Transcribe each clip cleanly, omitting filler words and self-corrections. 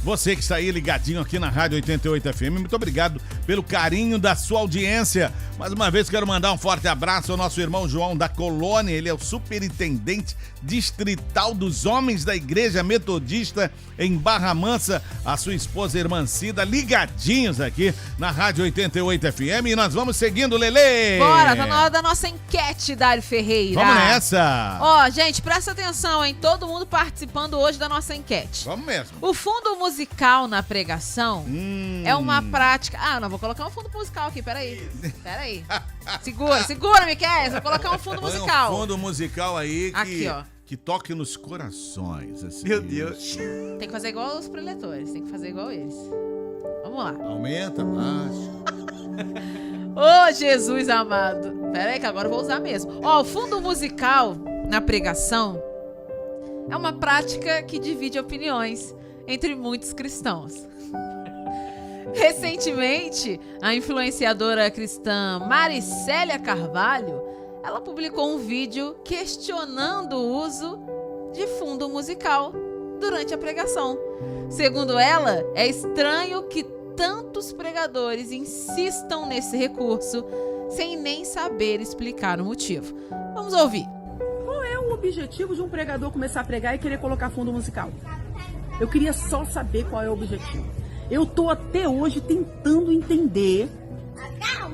Você que está aí ligadinho aqui na Rádio 88 FM, muito obrigado pelo carinho da sua audiência. Mais uma vez quero mandar um forte abraço ao nosso irmão João da Colônia. Ele é o superintendente distrital dos homens da Igreja Metodista em Barra Mansa. A sua esposa irmã Cida, ligadinhos aqui na Rádio 88 FM. E nós vamos seguindo, Lelê. Bora, tá na hora da nossa enquete, Dário Ferreira. Vamos nessa. Ó, gente, presta atenção, hein? Todo mundo participando hoje da nossa enquete. Vamos mesmo. O fundo musical na pregação é uma prática... Ah, não, vou colocar um fundo musical aqui, peraí. Segura, Miquel, vou colocar um fundo musical. Um fundo musical aí aqui, ó. Que toque nos corações. Assim. Meu Deus. Tem que fazer igual os preletores, tem que fazer igual eles. Vamos lá. Aumenta, baixa. Ô, Jesus amado. Pera aí que agora eu vou usar mesmo. Ó, o fundo musical na pregação é uma prática que divide opiniões entre muitos cristãos. Recentemente, a influenciadora cristã Maricélia Carvalho, ela publicou um vídeo questionando o uso de fundo musical durante a pregação. Segundo ela, é estranho que tantos pregadores insistam nesse recurso sem nem saber explicar o motivo. Vamos ouvir. Qual é o objetivo de um pregador começar a pregar e querer colocar fundo musical? Eu queria só saber qual é o objetivo. Eu tô até hoje tentando entender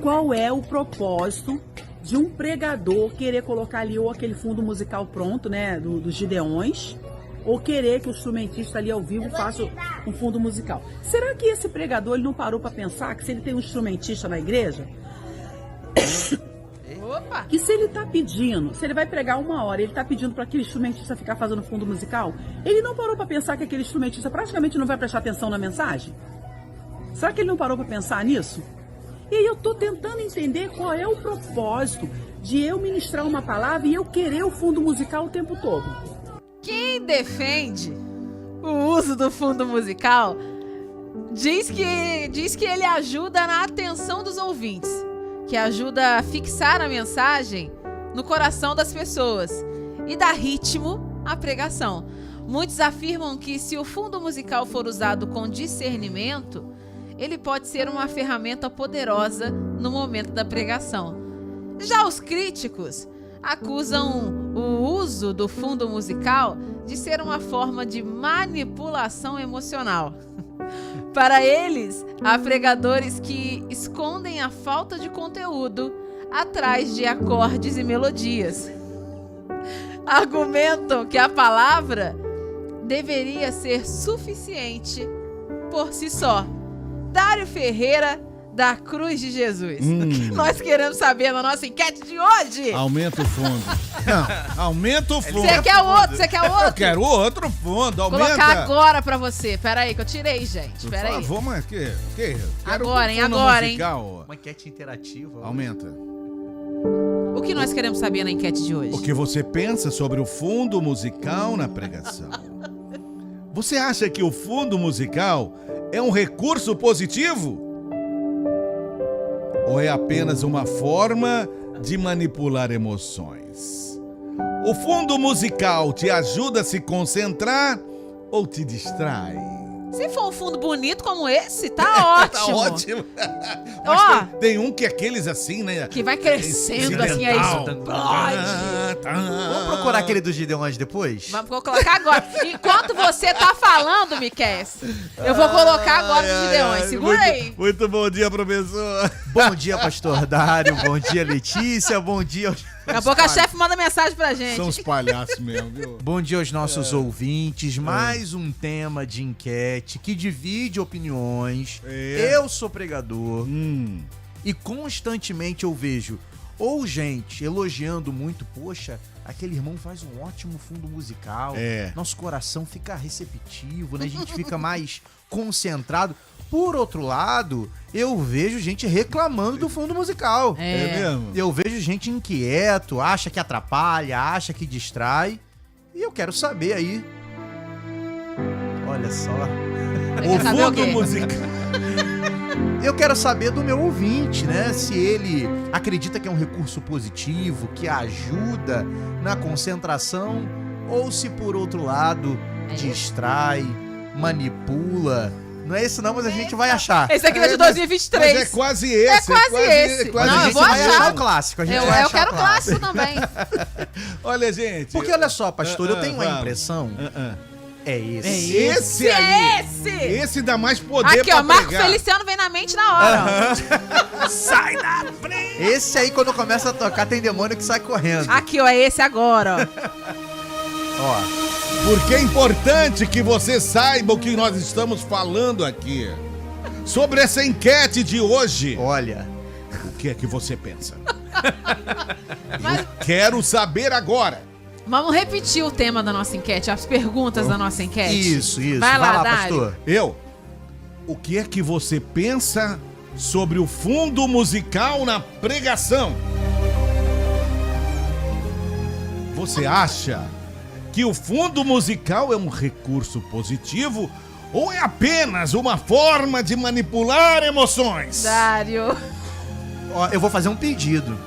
qual é o propósito de um pregador querer colocar ali ou aquele fundo musical pronto, né, dos Gideões, ou querer que o instrumentista ali ao vivo faça um fundo musical. Será que esse pregador ele não parou para pensar que se ele tem um instrumentista na igreja, Opa! que se ele tá pedindo, se ele vai pregar 1 hora, ele tá pedindo para aquele instrumentista ficar fazendo fundo musical, ele não parou para pensar que aquele instrumentista praticamente não vai prestar atenção na mensagem? Será que ele não parou para pensar nisso? E aí eu tô tentando entender qual é o propósito de eu ministrar uma palavra e eu querer o fundo musical o tempo todo. Quem defende o uso do fundo musical diz que ele ajuda na atenção dos ouvintes, que ajuda a fixar a mensagem no coração das pessoas e dá ritmo à pregação. Muitos afirmam que se o fundo musical for usado com discernimento, ele pode ser uma ferramenta poderosa no momento da pregação. Já os críticos acusam o uso do fundo musical de ser uma forma de manipulação emocional. Para eles, há pregadores que escondem a falta de conteúdo atrás de acordes e melodias. Argumentam que a palavra deveria ser suficiente por si só. Dário Ferreira, da Cruz de Jesus. O que nós queremos saber na nossa enquete de hoje? Aumenta o fundo. Não, aumenta o fundo. Você quer outro? Você quer outro? Eu quero outro fundo, Vou aumenta. colocar agora pra você. Pera aí, que eu tirei, gente. Por Pera aí. favor, mas que? Quero Agora, hein? fundo Agora, hein? musical. Uma enquete interativa. Aumenta. O que nós queremos saber na enquete de hoje? O que você pensa sobre o fundo musical na pregação? Você acha que o fundo musical é um recurso positivo? Ou é apenas uma forma de manipular emoções? O fundo musical te ajuda a se concentrar ou te distrai? Se for um fundo bonito como esse, tá ótimo. Tá ótimo. Ó. Mas tem um que é aqueles assim, né? Que vai crescendo assim, aí explode. Vamos procurar aquele dos Gideões depois? Vamos colocar agora. Enquanto você tá falando, Miquel, eu vou colocar agora os Gideões. Segura aí. Muito bom dia, professor. Bom dia, pastor Dário. Bom dia, Letícia. Bom dia aos... Daqui a pouco a chefe manda mensagem pra gente. São os palhaços mesmo, viu? Bom dia aos nossos ouvintes. Mais um tema de enquete que divide opiniões. Eu sou pregador e constantemente eu vejo ou gente elogiando muito, poxa, aquele irmão faz um ótimo fundo musical. Nosso coração fica receptivo, né? A gente fica mais concentrado. Por outro lado, eu vejo gente reclamando do fundo musical. É mesmo? Eu vejo gente inquieto, acha que atrapalha, acha que distrai. E eu quero saber aí. Olha só. O fundo musical. Eu quero saber do meu ouvinte, né? Se ele acredita que é um recurso positivo, que ajuda na concentração, ou se por outro lado distrai, manipula. Não é isso não, mas a gente vai achar. Esse aqui é de 2023. Mas é quase esse. É quase esse. quase Não, a eu gente vou vai achar. achar o clássico. Eu quero o clássico também. Olha, gente. Porque olha só, pastor, eu tenho uma fala. impressão. É esse. Esse aí. Esse dá mais poder Aqui, pra ó, Marco pregar. Feliciano vem na mente na hora. ó. Sai da frente! Esse aí, quando começa a tocar, tem demônio que sai correndo. Aqui, ó, é esse agora, ó. Ó. Porque é importante que você saiba o que nós estamos falando aqui. Sobre essa enquete de hoje. Olha. O que é que você pensa? Eu quero saber agora. Vamos repetir o tema da nossa enquete, as perguntas da nossa enquete. Isso. Vai lá, Dário. pastor. O que é que você pensa sobre o fundo musical na pregação? Você acha que o fundo musical é um recurso positivo ou é apenas uma forma de manipular emoções? Dário. Ó, eu vou fazer um pedido.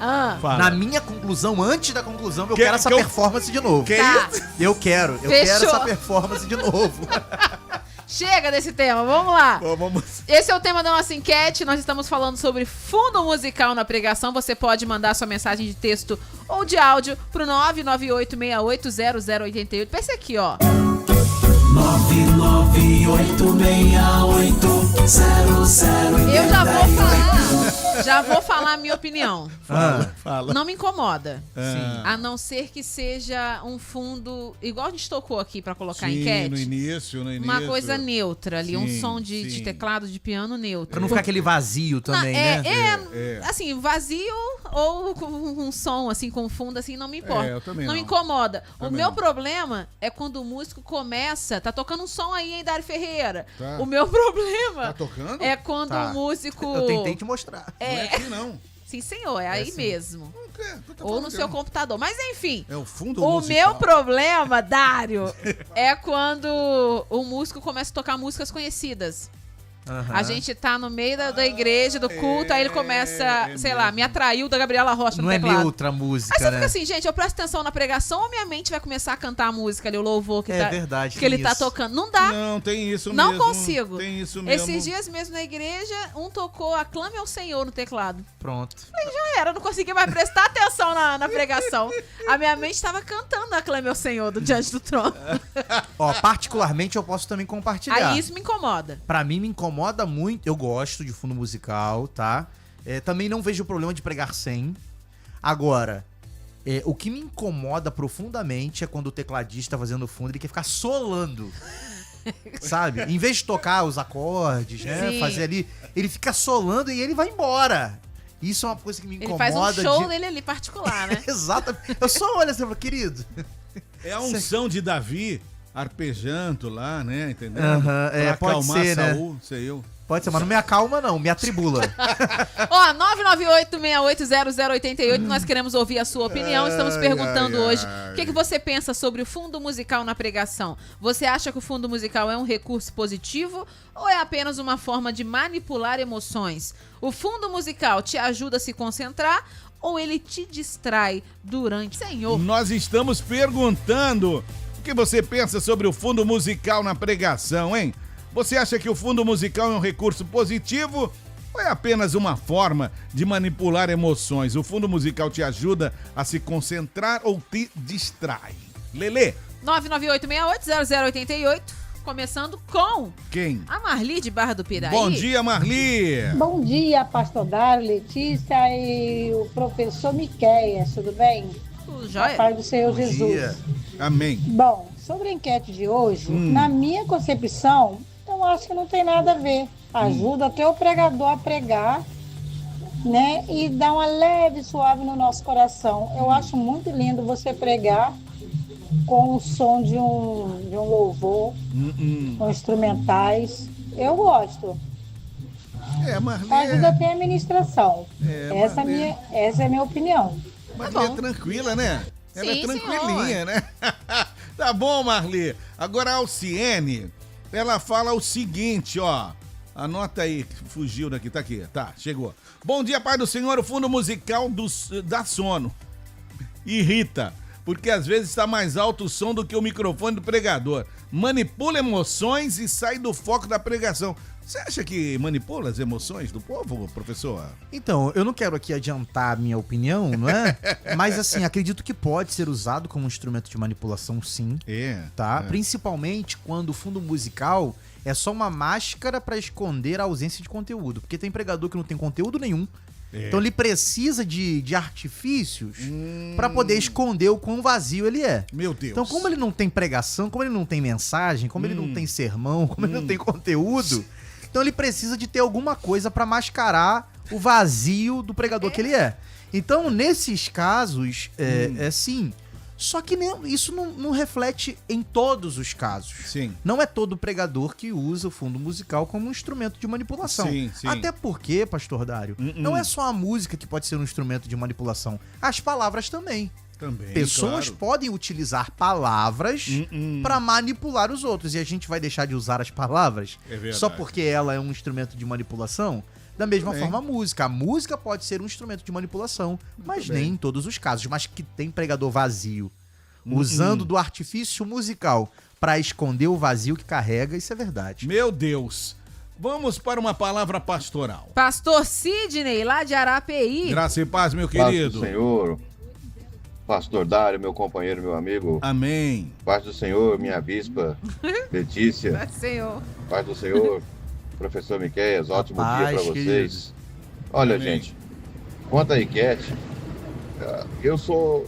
Fala. Na minha conclusão, antes da conclusão, eu Que- quero essa que eu- performance de novo. Que Tá. isso? Eu quero Fechou. essa performance de novo. Chega desse tema, vamos lá. Vamos. Esse é o tema da nossa enquete. Nós estamos falando sobre fundo musical na pregação. Você pode mandar sua mensagem de texto ou de áudio pro 998680088. Pensa aqui, ó. 998680088. Eu já vou falar a minha opinião. Fala. Não me incomoda. Sim. A não ser que seja um fundo, igual a gente tocou aqui pra colocar a Sim, enquete. no início. Uma coisa neutra ali, um Sim, som de sim. teclado, de piano neutro. Pra não ficar aquele vazio também, né? Assim, vazio ou com um som, assim, com fundo, assim, não me importa. eu também não não. me incomoda. O Também meu não. problema é quando o músico começa, tá tocando um som aí, hein, Dário Ferreira. Tá. O meu problema Tá tocando? é quando Tá. o músico... Eu tentei te mostrar. Não é aqui, não. Sim, senhor, é aí sim. mesmo. Não quer, tu tá Ou falando no que seu não. computador. Mas enfim, É o fundo o musical. meu problema, Dário, é quando o músico começa a tocar músicas conhecidas. A gente tá no meio da igreja, do culto, aí ele começa, sei lá, Me Atraiu, da Gabriela Rocha no Não é teclado. neutra a música, Aí você né? fica assim, gente, eu presto atenção na pregação ou minha mente vai começar a cantar a música ali, o louvor que, É tá, verdade, que ele tem tá isso. tocando? Não dá. Não, tem isso Não mesmo. consigo. Tem isso mesmo. Esses dias mesmo na igreja, um tocou Aclame ao Senhor no teclado. Pronto. Já era, eu não conseguia mais prestar atenção na pregação. A minha mente estava cantando Aclame ao Senhor do Diante do Trono. Ó, particularmente eu posso também compartilhar. Aí isso me incomoda. Pra mim me incomoda muito. Eu gosto de fundo musical, tá? Também não vejo problema de pregar sem. Agora, o que me incomoda profundamente é quando o tecladista tá fazendo fundo, ele quer ficar solando. Sabe? Em vez de tocar os acordes, né? Sim. Fazer ali, ele fica solando e ele vai embora. Isso é uma coisa que me Ele incomoda. faz um show de... dele ali particular, né? Exatamente. Eu só olho assim e falo, querido. É a unção de Davi arpejando lá, né? Entendeu? Aham, Pra pode acalmar ser, né? Saul, sei eu. Pode ser, mas não me acalma não, me atribula. Ó, 998680088, nós queremos ouvir a sua opinião. Estamos perguntando hoje o que você pensa sobre o fundo musical na pregação. Você acha que o fundo musical é um recurso positivo ou é apenas uma forma de manipular emoções? O fundo musical te ajuda a se concentrar ou ele te distrai durante... Senhor, Nós estamos perguntando o que você pensa sobre o fundo musical na pregação, hein? Você acha que o fundo musical é um recurso positivo ou é apenas uma forma de manipular emoções? O fundo musical te ajuda a se concentrar ou te distrai? Lelê, 998680088, começando com quem? a Marli de Barra do Piraí. Bom dia, Marli! Bom dia, pastor Dário, Letícia e o professor Miqueias, tudo bem? Tudo A jóia? paz do Senhor Bom Jesus. dia. Amém. Bom, sobre a enquete de hoje, na minha concepção, eu acho que não tem nada a ver. Ajuda até o pregador a pregar, né? E dá uma leve suave no nosso coração. Eu acho muito lindo você pregar com o som de um louvor, com instrumentais. Eu gosto. Marli Ajuda até a ministração. Essa Marli. é a minha opinião. Marli Tá é bom. tranquila, né? Ela Sim, é tranquilinha, senhor. né? Tá bom, Marli. Agora a Alciene, ela fala o seguinte, ó. Anota aí, fugiu daqui, tá aqui. Tá, chegou. Bom dia, Pai do Senhor, o fundo musical dá sono. Irrita, porque às vezes está mais alto o som do que o microfone do pregador. Manipula emoções e sai do foco da pregação. Você acha que manipula as emoções do povo, professor? Então, eu não quero aqui adiantar a minha opinião, não é? Mas, assim, acredito que pode ser usado como um instrumento de manipulação, sim. Tá? Principalmente quando o fundo musical é só uma máscara para esconder a ausência de conteúdo. Porque tem pregador que não tem conteúdo nenhum. Então ele precisa de artifícios para poder esconder o quão vazio ele é. Meu Deus. Então, como ele não tem pregação, como ele não tem mensagem, como ele não tem sermão, como ele não tem conteúdo, então ele precisa de ter alguma coisa para mascarar o vazio do pregador que ele é. Então, nesses casos, é sim. Só que isso não reflete em todos os casos. Sim. Não é todo pregador que usa o fundo musical como um instrumento de manipulação. Sim. Até porque, pastor Dário, não é só a música que pode ser um instrumento de manipulação. As palavras também. Pessoas podem utilizar palavras para manipular os outros. E a gente vai deixar de usar as palavras só porque ela é um instrumento de manipulação? Da mesma forma a música. A música pode ser um instrumento de manipulação, mas nem em todos os casos. Mas que tem pregador vazio, usando do artifício musical para esconder o vazio que carrega, isso é verdade. Meu Deus. Vamos para uma palavra pastoral. Pastor Sidney, lá de Arapeí. Graça e paz, meu Paz querido. do Senhor, pastor Dário, meu companheiro, meu amigo. Amém. Paz do Senhor, minha bispa Letícia. Senhor. Paz do Senhor, professor Miqueias, ótimo dia para vocês. Querido. Olha, Amém. gente, quanto à enquete, eu sou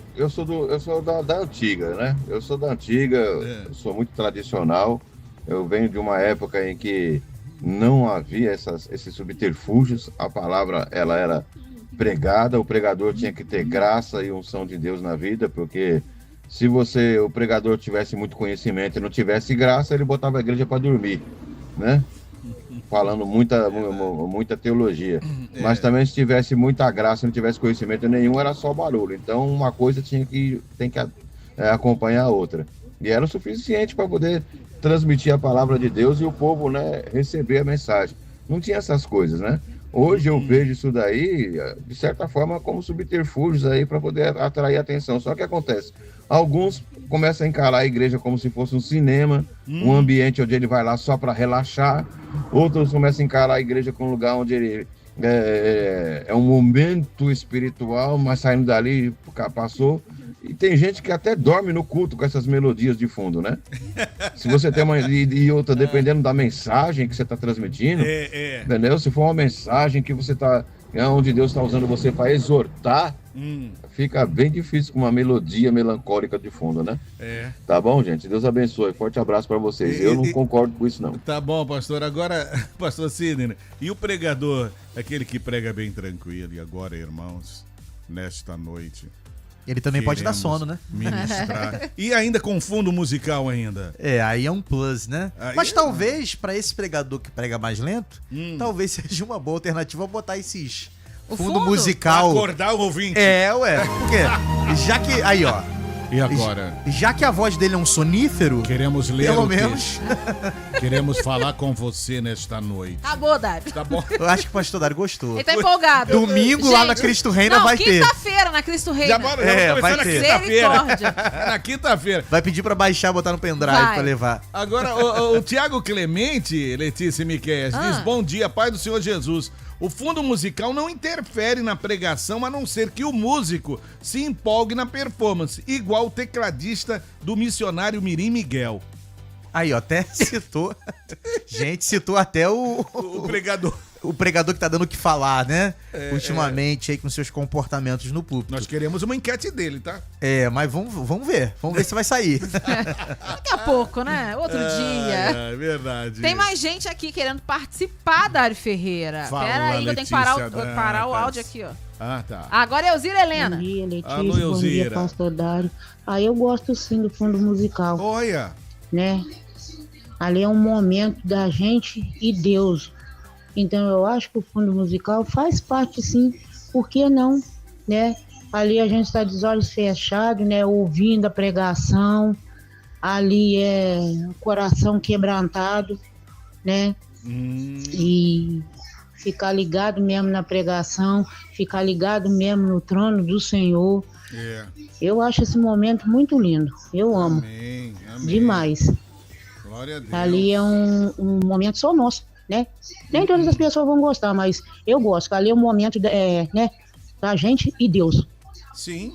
da antiga, né? Eu sou da antiga, eu sou muito tradicional. Eu venho de uma época em que não havia esses subterfúgios. A palavra, ela era pregada, o pregador tinha que ter graça e unção de Deus na vida, porque se o pregador tivesse muito conhecimento e não tivesse graça, ele botava a igreja para dormir, né? Falando muita teologia. Mas também se tivesse muita graça e não tivesse conhecimento nenhum, era só barulho. Então uma coisa tem que acompanhar a outra. E era o suficiente para poder transmitir a palavra de Deus e o povo, né, receber a mensagem. Não tinha essas coisas, né? Hoje eu vejo isso daí, de certa forma, como subterfúgios aí para poder atrair atenção. Só que acontece, alguns começam a encarar a igreja como se fosse um cinema, um ambiente onde ele vai lá só para relaxar. Outros começam a encarar a igreja como um lugar onde ele é um momento espiritual, mas saindo dali passou. E tem gente que até dorme no culto com essas melodias de fundo, né? Se você tem outra, dependendo da mensagem que você está transmitindo, entendeu? Se for uma mensagem que você está, onde Deus está usando você para exortar, fica bem difícil com uma melodia melancólica de fundo, né? Tá bom, gente? Deus abençoe. Forte abraço para vocês. Eu não concordo com isso, não. Tá bom, pastor. Agora, pastor Sidney, e o pregador, aquele que prega bem tranquilo, e agora, irmãos, nesta noite... Ele também pode dar sono, né? Ministrar. E ainda com fundo musical ainda. Aí é um plus, né? Aí Mas talvez, para esse pregador que prega mais lento, talvez seja uma boa alternativa botar esses fundo musical. Pra acordar o ouvinte. Porque já que... Aí, ó. E agora? Já que a voz dele é um sonífero... Queremos ler pelo o menos. texto. Queremos falar com você nesta noite. Acabou, Dário. Tá bom? Eu acho que o pastor Dário gostou. Ele tá empolgado. Domingo lá na Cristo Reina vai ter. Quinta-feira na Cristo Reina. Já vamos começar vai na ter. quinta-feira. Misericórdia. Na quinta-feira. Vai pedir pra baixar, botar no pendrive Vai. pra levar. Agora, o Tiago Clemente, Letícia Miqueias, diz: bom dia, Pai do Senhor Jesus. O fundo musical não interfere na pregação, a não ser que o músico se empolgue na performance, igual o tecladista do missionário Mirim Miguel. Aí, ó, até citou. Gente, citou até o pregador. O pregador que tá dando o que falar, né? Ultimamente aí com seus comportamentos no púlpito. Nós queremos uma enquete dele, tá? Mas vamos ver. Vamos ver se vai sair. Daqui a pouco, né? Outro dia. É verdade. Tem mais gente aqui querendo participar, Dário Ferreira. Fala, Pera aí, que eu tenho que Letícia. parar o tá. áudio aqui, ó. Ah, tá. Agora é Elzira Helena. Bom dia, Letícia. Alô, Bom dia, Elzira. pastor Dário. Eu gosto sim do fundo musical, Olha. né? Ali é um momento da gente e Deus. Então eu acho que o fundo musical faz parte sim, por que não, né? Ali a gente está de olhos fechados, né? Ouvindo a pregação, ali é o coração quebrantado, né? E ficar ligado mesmo na pregação, ficar ligado mesmo no trono do Senhor. Eu acho esse momento muito lindo. Eu amo. Amém. Demais. Glória a Deus. Ali é um momento só nosso, né? Nem todas as pessoas vão gostar, mas eu gosto. Ali é um momento, né, da gente e Deus. Sim,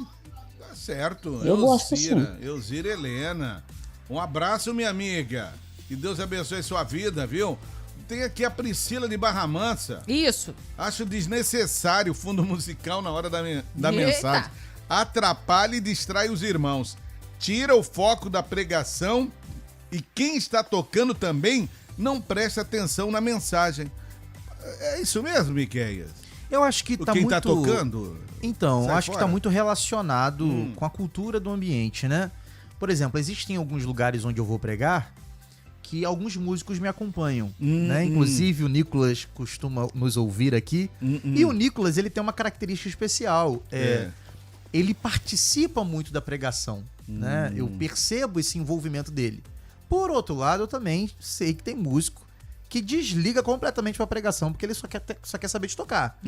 tá certo. Eu gosto, sim. Elzira Helena. Um abraço, minha amiga. Que Deus abençoe sua vida, viu? Tem aqui a Priscila de Barra Mansa. Isso. Acho desnecessário o fundo musical na hora da mensagem. Atrapalha e distrai os irmãos. Tira o foco da pregação e quem está tocando também não presta atenção na mensagem. É isso mesmo, Miqueias? Eu acho que tá quem muito... tá tocando? Então, acho fora. que tá muito relacionado com a cultura do ambiente, né? Por exemplo, existem alguns lugares onde eu vou pregar que alguns músicos me acompanham, né? Inclusive o Nicolas costuma nos ouvir aqui. E o Nicolas, ele tem uma característica especial. Ele participa muito da pregação, né? Eu percebo esse envolvimento dele. Por outro lado, eu também sei que tem músico que desliga completamente pra pregação, porque ele só quer saber de tocar.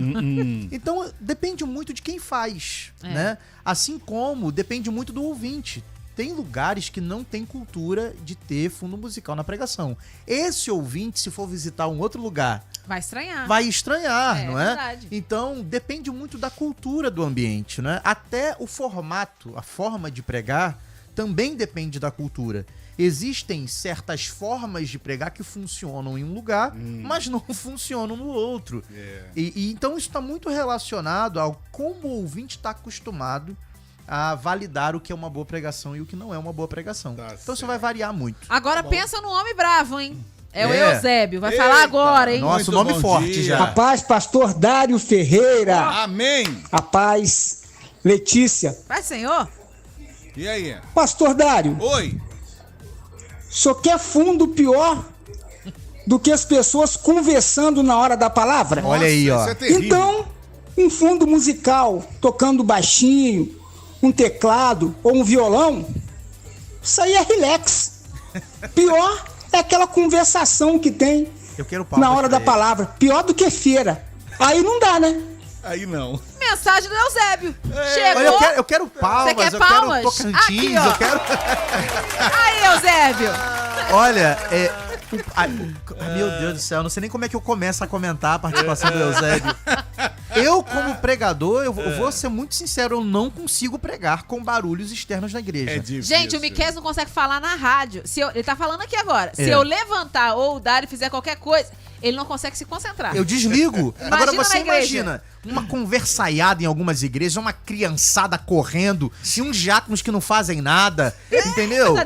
Então, depende muito de quem faz, né? Assim como depende muito do ouvinte. Tem lugares que não tem cultura de ter fundo musical na pregação. Esse ouvinte, se for visitar um outro lugar... Vai estranhar. Vai estranhar, não é? Verdade. Então, depende muito da cultura do ambiente, né? Até o formato, a forma de pregar, também depende da cultura. Existem certas formas de pregar que funcionam em um lugar, mas não funcionam no outro. E então isso está muito relacionado ao como o ouvinte está acostumado a validar o que é uma boa pregação e o que não é uma boa pregação. Então isso vai variar muito. Agora pensa no homem bravo, hein? É o Eusébio. Vai falar agora, hein? Nossa, nome forte já. A paz, pastor Dário Ferreira. Amém. A paz, Letícia. Vai, Senhor. E aí? Pastor Dário. Oi. O senhor quer fundo pior do que as pessoas conversando na hora da palavra? Olha aí, ó. Isso é terrível. Então, um fundo musical tocando baixinho, um teclado ou um violão, isso aí é relax. Pior é aquela conversação que tem na hora da palavra. Pior do que feira. Aí não dá, né? Aí não. Mensagem do Eusébio. Chegou. Olha, eu quero palmas, Você quer eu palmas? quero Tocantins, eu quero... Aí, Eusébio. Olha, meu Deus do céu, eu não sei nem como é que eu começo a comentar a participação do Eusébio. Eu, como pregador, eu vou ser muito sincero, eu não consigo pregar com barulhos externos na igreja. É difícil. Gente, o Miqueias não consegue falar na rádio. Ele tá falando aqui agora. Se eu levantar ou o Dário fizer qualquer coisa, ele não consegue se concentrar. Eu desligo. Agora você na igreja. imagina uma conversaiada em algumas igrejas, uma criançada correndo, e uns diáconos que não fazem nada, entendeu?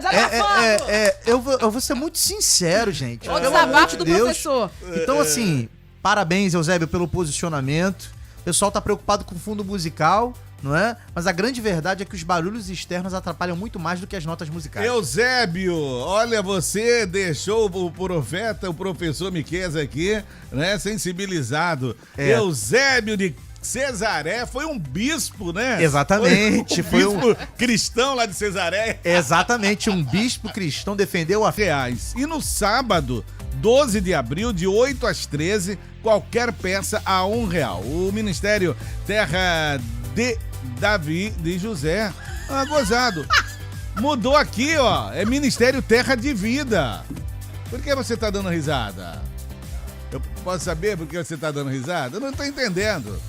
Eu vou ser muito sincero, gente. O desabafo do professor. Então, assim, parabéns, Eusébio, pelo posicionamento. O pessoal tá preocupado com o fundo musical, não é? Mas a grande verdade é que os barulhos externos atrapalham muito mais do que as notas musicais. Eusébio, olha, você deixou o profeta, o professor Miqueias aqui, né, sensibilizado. Eusébio de Cesaré foi um bispo, né? Exatamente. Foi um bispo cristão lá de Cesaré. Exatamente, um bispo cristão defendeu a reais. E no sábado, 12 de abril, de 8 às 13, qualquer peça a R$1. O Ministério Terra de Davi de José. Gozado. Mudou aqui, ó. É Ministério Terra de Vida. Por que você tá dando risada? Eu posso saber por que você tá dando risada? Eu não tô entendendo.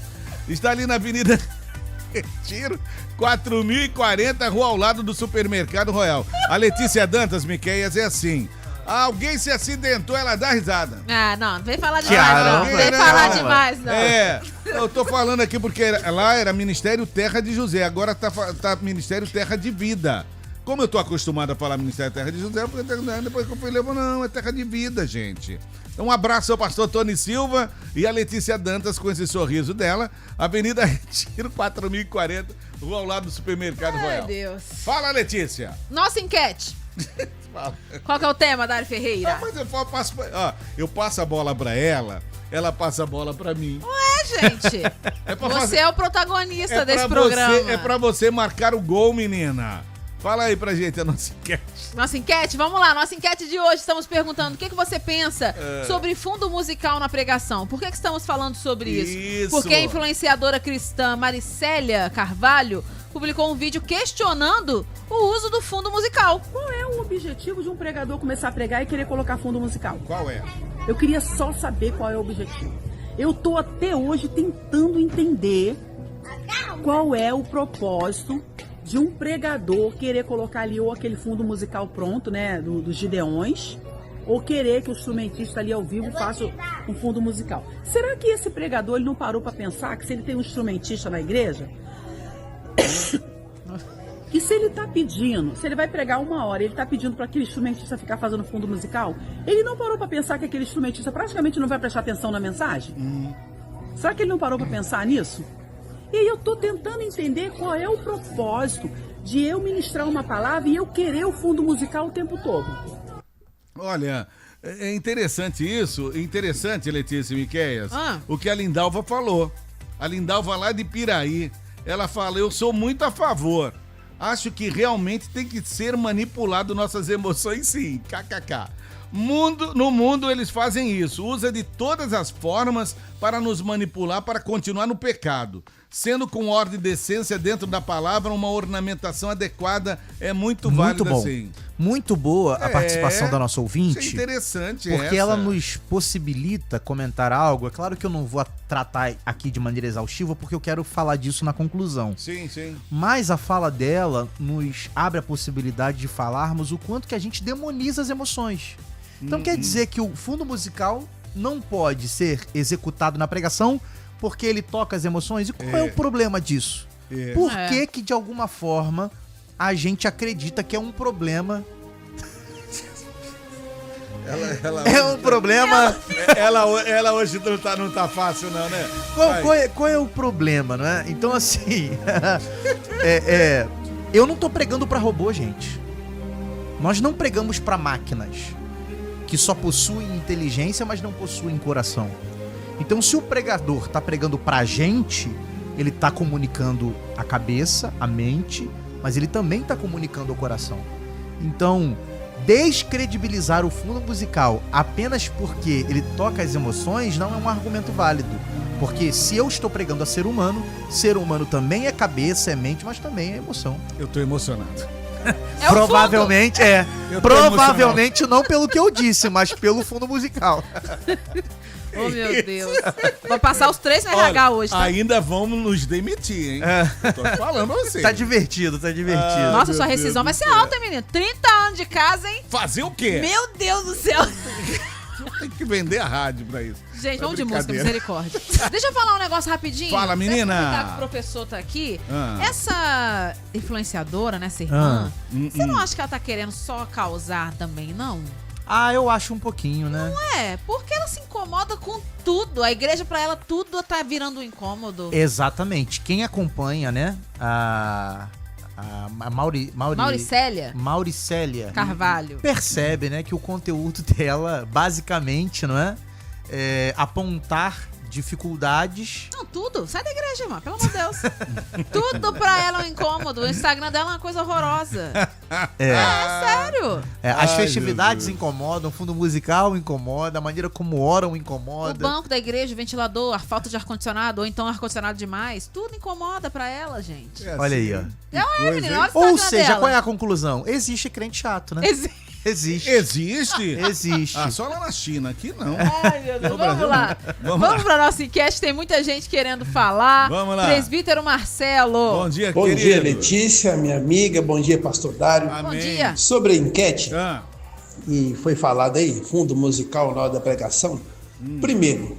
Está ali na Avenida Retiro, 4040, rua ao lado do Supermercado Royal. A Letícia Dantas, Miqueias, é assim. Alguém se acidentou, ela dá risada. Não vem falar demais, não. Vem falar demais, não. Eu tô falando aqui porque lá era Ministério Terra de José, agora tá Ministério Terra de Vida. Como eu tô acostumado a falar Ministério Terra de José, depois que eu fui levar, não, é Terra de Vida, gente. Então, um abraço ao pastor Tony Silva e a Letícia Dantas com esse sorriso dela. Avenida Retiro, 4040, rua ao lado do Supermercado Royal. Meu Deus. Fala, Letícia. Nossa enquete. Qual que é o tema, Dário Ferreira? Mas eu passo a bola pra ela passa a bola pra mim. Ué, gente. Você é o protagonista desse programa. É pra você marcar o gol, menina. Fala aí pra gente a nossa enquete. Nossa enquete, vamos lá. Nossa enquete de hoje, estamos perguntando o que você pensa sobre fundo musical na pregação. Por que estamos falando sobre isso? Porque a influenciadora cristã Maricélia Carvalho publicou um vídeo questionando o uso do fundo musical. Qual é o objetivo de um pregador começar a pregar e querer colocar fundo musical? Qual é? Eu queria só saber qual é o objetivo. Eu tô até hoje tentando entender qual é o propósito de um pregador querer colocar ali ou aquele fundo musical pronto, né, dos Gideões, ou querer que o instrumentista ali ao vivo faça um fundo musical. Será que esse pregador ele não parou para pensar que se ele tem um instrumentista na igreja, que se ele tá pedindo, se ele vai pregar 1 hora, ele tá pedindo para aquele instrumentista ficar fazendo fundo musical, ele não parou para pensar que aquele instrumentista praticamente não vai prestar atenção na mensagem? Será que ele não parou para pensar nisso? E aí eu tô tentando entender qual é o propósito de eu ministrar uma palavra e eu querer o fundo musical o tempo todo. Olha, é interessante isso, interessante, Letícia Miqueias, o que a Lindalva falou. A Lindalva lá de Piraí, ela fala, eu sou muito a favor. Acho que realmente tem que ser manipulado nossas emoções, sim, kkk. No mundo eles fazem isso, usa de todas as formas para nos manipular para continuar no pecado. Sendo com ordem e decência dentro da palavra, uma ornamentação adequada é muito válida, bom. sim. Muito boa a participação da nossa ouvinte. Isso é interessante, porque ela nos possibilita comentar algo. É claro que eu não vou tratar aqui de maneira exaustiva, porque eu quero falar disso na conclusão. Sim, sim. Mas a fala dela nos abre a possibilidade de falarmos o quanto que a gente demoniza as emoções. Então quer dizer que o fundo musical não pode ser executado na pregação porque ele toca as emoções? E qual é o problema disso? Por que de alguma forma a gente acredita que é um problema? É um problema. Ela hoje não tá fácil, não, né? Qual é o problema, não é? Então, assim. Eu não tô pregando pra robô, gente. Nós não pregamos pra máquinas que só possuem inteligência, mas não possuem coração. Então, se o pregador tá pregando pra gente, ele tá comunicando a cabeça, a mente, mas ele também tá comunicando o coração. Então, descredibilizar o fundo musical apenas porque ele toca as emoções não é um argumento válido. Porque se eu estou pregando a ser humano também é cabeça, é mente, mas também é emoção. Eu tô emocionado. Provavelmente Provavelmente não pelo que eu disse, mas pelo fundo musical. Oh, meu Deus. Vou passar os 3 no RH hoje, tá? Ainda vamos nos demitir, hein? Tô falando pra você. Tá divertido. Nossa, sua rescisão vai ser alta, hein, menino? 30 anos de casa, hein? Fazer o quê? Meu Deus do céu. Tem que vender a rádio pra isso. Gente, vamos de música, misericórdia. Deixa eu falar um negócio rapidinho. Fala, menina. Aproveitar que o professor tá aqui. Essa influenciadora, né, essa irmã, você não acha que ela tá querendo só causar também, não? Eu acho um pouquinho, né? Não é, porque ela se incomoda com tudo. A igreja, pra ela, tudo tá virando um incômodo. Exatamente. Quem acompanha, né, a Maricélia Carvalho percebe, né, que o conteúdo dela, basicamente, não é apontar dificuldades. Não, tudo. Sai da igreja, irmão. Pelo amor de Deus. Tudo pra ela é um incômodo. O Instagram dela é uma coisa horrorosa. Sério. As festividades incomodam, o fundo musical incomoda, a maneira como oram incomoda. O banco da igreja, o ventilador, a falta de ar-condicionado, ou então ar-condicionado demais. Tudo incomoda pra ela, gente. Olha aí, ó. Menina, olha o Ou Instagram seja, dela. qual é a conclusão? Existe crente chato, né? Existe. Existe? Só lá na China, aqui não. Ai, meu Deus. Vamos lá. Vamos pra nossa enquete, tem muita gente querendo falar. Vamos lá. Presbítero Marcelo. Bom dia, Bom querido. dia, Letícia, minha amiga. Bom dia, pastor Dário. Amém. Bom dia. Sobre a enquete, e foi falado aí, fundo musical na hora da pregação. Primeiro,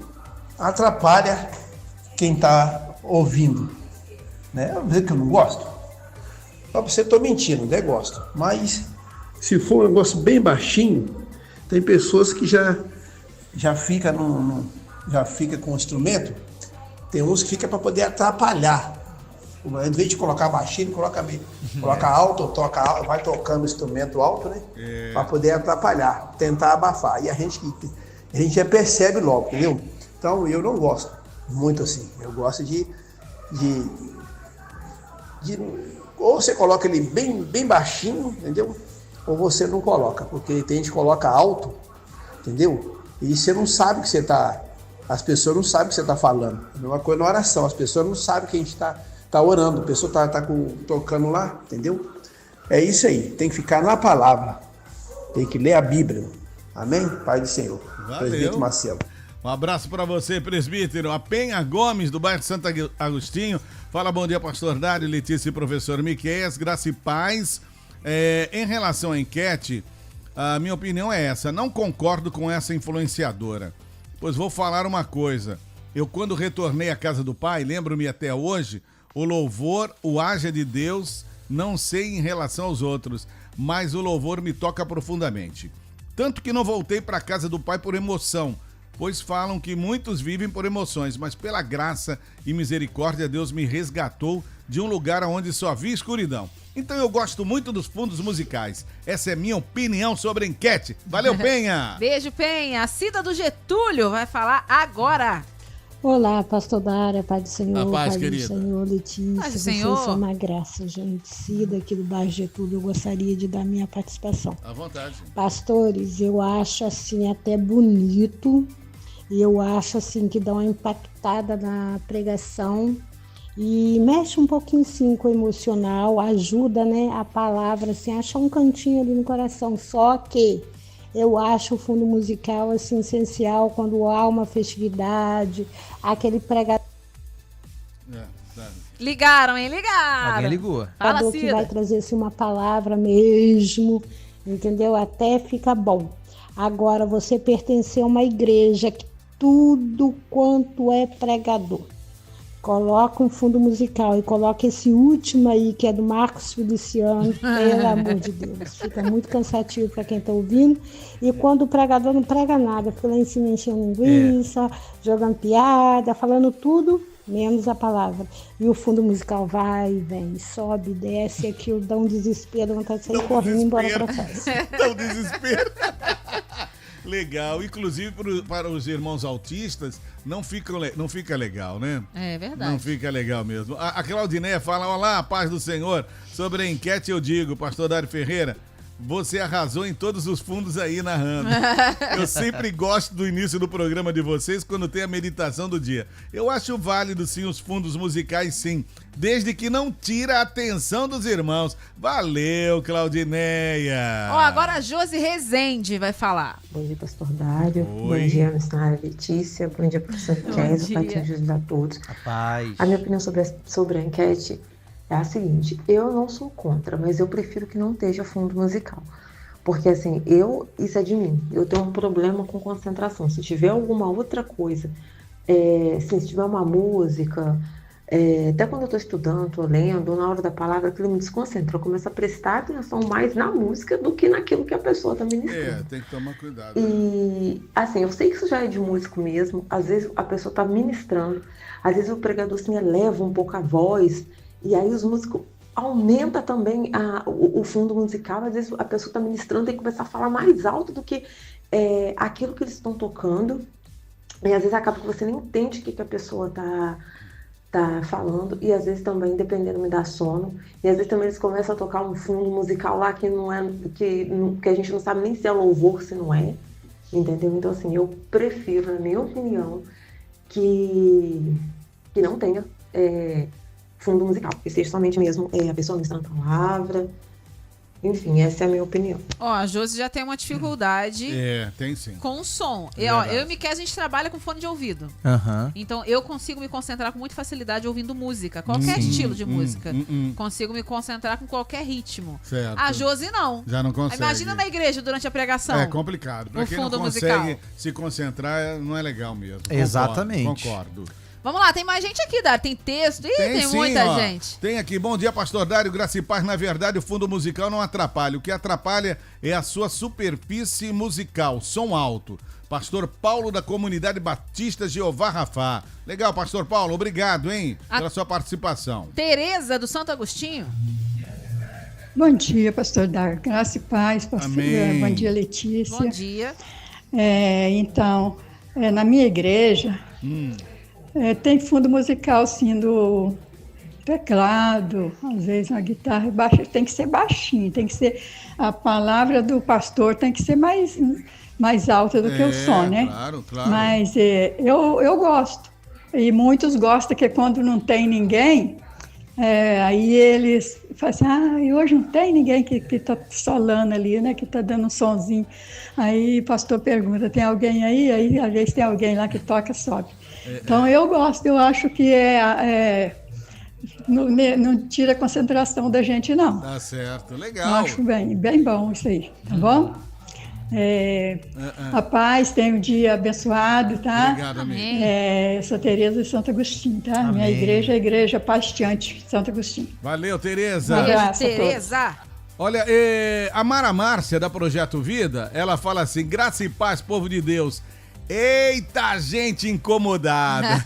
atrapalha quem tá ouvindo. Né? Eu vou dizer que eu não gosto. Pra você, eu tô mentindo, até gosto. Mas se for um negócio bem baixinho, tem pessoas que já fica já fica com o instrumento. Tem uns que fica para poder atrapalhar. Em vez de colocar baixinho, coloca alto, vai tocando o instrumento alto, né? Para poder atrapalhar, tentar abafar. E a gente já percebe logo, entendeu? Então eu não gosto muito assim. Eu gosto de ou você coloca ele bem baixinho, entendeu? Ou você não coloca, porque tem gente que coloca alto, entendeu? E você não sabe que você tá... As pessoas não sabem o que você está falando. É a mesma coisa na oração, as pessoas não sabem que a gente tá orando, a pessoa tá tocando lá, entendeu? É isso aí, tem que ficar na palavra, tem que ler a Bíblia. Amém? Pai do Senhor. Valeu. Presbítero Marcelo. Um abraço para você, presbítero. A Penha Gomes, do bairro de Santo Agostinho. Fala, bom dia, pastor Dário, Letícia e professor Miqueias. Graça e paz. Em relação à enquete, a minha opinião é essa. Não concordo com essa influenciadora. Pois vou falar uma coisa. Eu, quando retornei à casa do pai, lembro-me até hoje, o louvor, o haja de Deus, não sei em relação aos outros, mas o louvor me toca profundamente. Tanto que não voltei para a casa do pai por emoção, pois falam que muitos vivem por emoções, mas pela graça e misericórdia Deus me resgatou de um lugar onde só havia escuridão. Então eu gosto muito dos fundos musicais. Essa é minha opinião sobre a enquete. Valeu, Penha! Beijo, Penha. A Cida do Getúlio vai falar agora. Olá, pastor Dário, Pai do Senhor, A paz, Pai querida. do Senhor, Letícia, Paz do vocês Senhor. são uma graça, gente. Cida aqui do bairro Getúlio, eu gostaria de dar minha participação. À vontade. Pastores, eu acho assim até bonito, e eu acho assim que dá uma impactada na pregação e mexe um pouquinho sim com o emocional, ajuda, né, a palavra, assim, acha um cantinho ali no coração, só que eu acho o fundo musical assim essencial quando há uma festividade, aquele pregador Ligaram, hein? Ligaram. Alguém ligou. Fala, que Cida. vai trazer assim, uma palavra mesmo, entendeu? Até fica bom. Agora, você pertencer a uma igreja que tudo quanto é pregador, coloca um fundo musical e coloca esse último aí, que é do Marcos Feliciano, pelo amor de Deus. Fica muito cansativo para quem está ouvindo. E quando o pregador não prega nada, fica lá em cima enchendo linguiça, jogando piada, falando tudo, menos a palavra. E o fundo musical vai e vem, sobe, desce, aquilo dá um desespero, vontade de sair correndo e ir embora para casa. Dá um desespero. Legal. Inclusive, para os irmãos autistas, não fica legal, né? É verdade. Não fica legal mesmo. A Claudinéia fala, olá, paz do Senhor. Sobre a enquete eu digo, pastor Dário Ferreira, você arrasou em todos os fundos aí narrando. Eu sempre gosto do início do programa de vocês quando tem a meditação do dia. Eu acho válido sim os fundos musicais sim, desde que não tira a atenção dos irmãos. Valeu, Claudinéia. Ó, agora a Josi Rezende vai falar. Bom dia, pastor Dário. Oi. Bom dia, missionária Letícia. Bom dia, professor Kézia. Pai de Jesus a todos. Rapaz. A minha opinião sobre a enquete é a seguinte: eu não sou contra, mas eu prefiro que não esteja fundo musical. Porque assim, isso é de mim. Eu tenho um problema com concentração. Se tiver alguma outra coisa, se tiver uma música, até quando eu estou estudando, estou lendo, ou na hora da palavra, aquilo me desconcentra. Eu começo a prestar atenção mais na música do que naquilo que a pessoa está ministrando. Tem que tomar cuidado. E, assim, eu sei que isso já é de músico mesmo. Às vezes a pessoa está ministrando, às vezes o pregador assim, eleva um pouco a voz, e aí os músicos aumentam também o fundo musical. Às vezes a pessoa está ministrando e começa a falar mais alto do que aquilo que eles estão tocando. E às vezes acaba que você nem entende o que a pessoa tá falando. E às vezes também, dependendo, me dá sono. E às vezes também eles começam a tocar um fundo musical lá que não é, que a gente não sabe nem se é louvor, se não é. Entendeu? Então, assim, eu prefiro, na minha opinião, que não tenha fundo musical. Que seja somente mesmo a pessoa ministrando a palavra. Enfim, essa é a minha opinião. Ó, a Josi já tem uma dificuldade Tem sim. com o som. Verdade. Eu e o Miquel, a gente trabalha com fone de ouvido. Aham. Então, eu consigo me concentrar com muita facilidade ouvindo música. Qualquer estilo de música. Consigo me concentrar com qualquer ritmo. Certo. A Josi não. Já não consegue. Imagina na igreja durante a pregação. É complicado. Pra O quem não fundo consegue musical. se concentrar, não é legal mesmo. Exatamente. Concordo. Vamos lá, tem mais gente aqui, Dário. Tem texto. Ih, tem sim, muita ó. gente. Tem aqui, bom dia, pastor Dário, graça e paz. Na verdade, o fundo musical não atrapalha. O que atrapalha é a sua superfície musical, som alto. Pastor Paulo, da Comunidade Batista Jeová Rafá. Legal, pastor Paulo, obrigado, hein, pela sua participação. Tereza, do Santo Agostinho. Bom dia, pastor Dário. Graça e paz, pastor. Amém. Bom dia, Letícia. Bom dia. Então, na minha igreja, tem fundo musical, sim, teclado, às vezes uma guitarra baixa, tem que ser baixinho, tem que ser, a palavra do pastor tem que ser mais alta do que o som, né? Claro, claro. Mas eu gosto, e muitos gostam que quando não tem ninguém, aí eles falam assim, hoje não tem ninguém que está solando ali, né? Que está dando um sonzinho. Aí o pastor pergunta, tem alguém aí? Aí às vezes tem alguém lá que toca, sobe. Então eu gosto, eu acho que não tira a concentração da gente, não. Tá certo, legal. Eu acho bem bom isso aí, tá bom? A paz, tenha um dia abençoado, tá? Obrigado, amigo. Eu sou Tereza de Santo Agostinho, tá? Amém. Minha igreja é a Igreja Pastiante de Santo Agostinho. Valeu, Tereza. Um abraço a todos. Tereza. Olha, a Mara Márcia, da Projeto Vida, ela fala assim, graça e paz, povo de Deus. Eita, gente incomodada.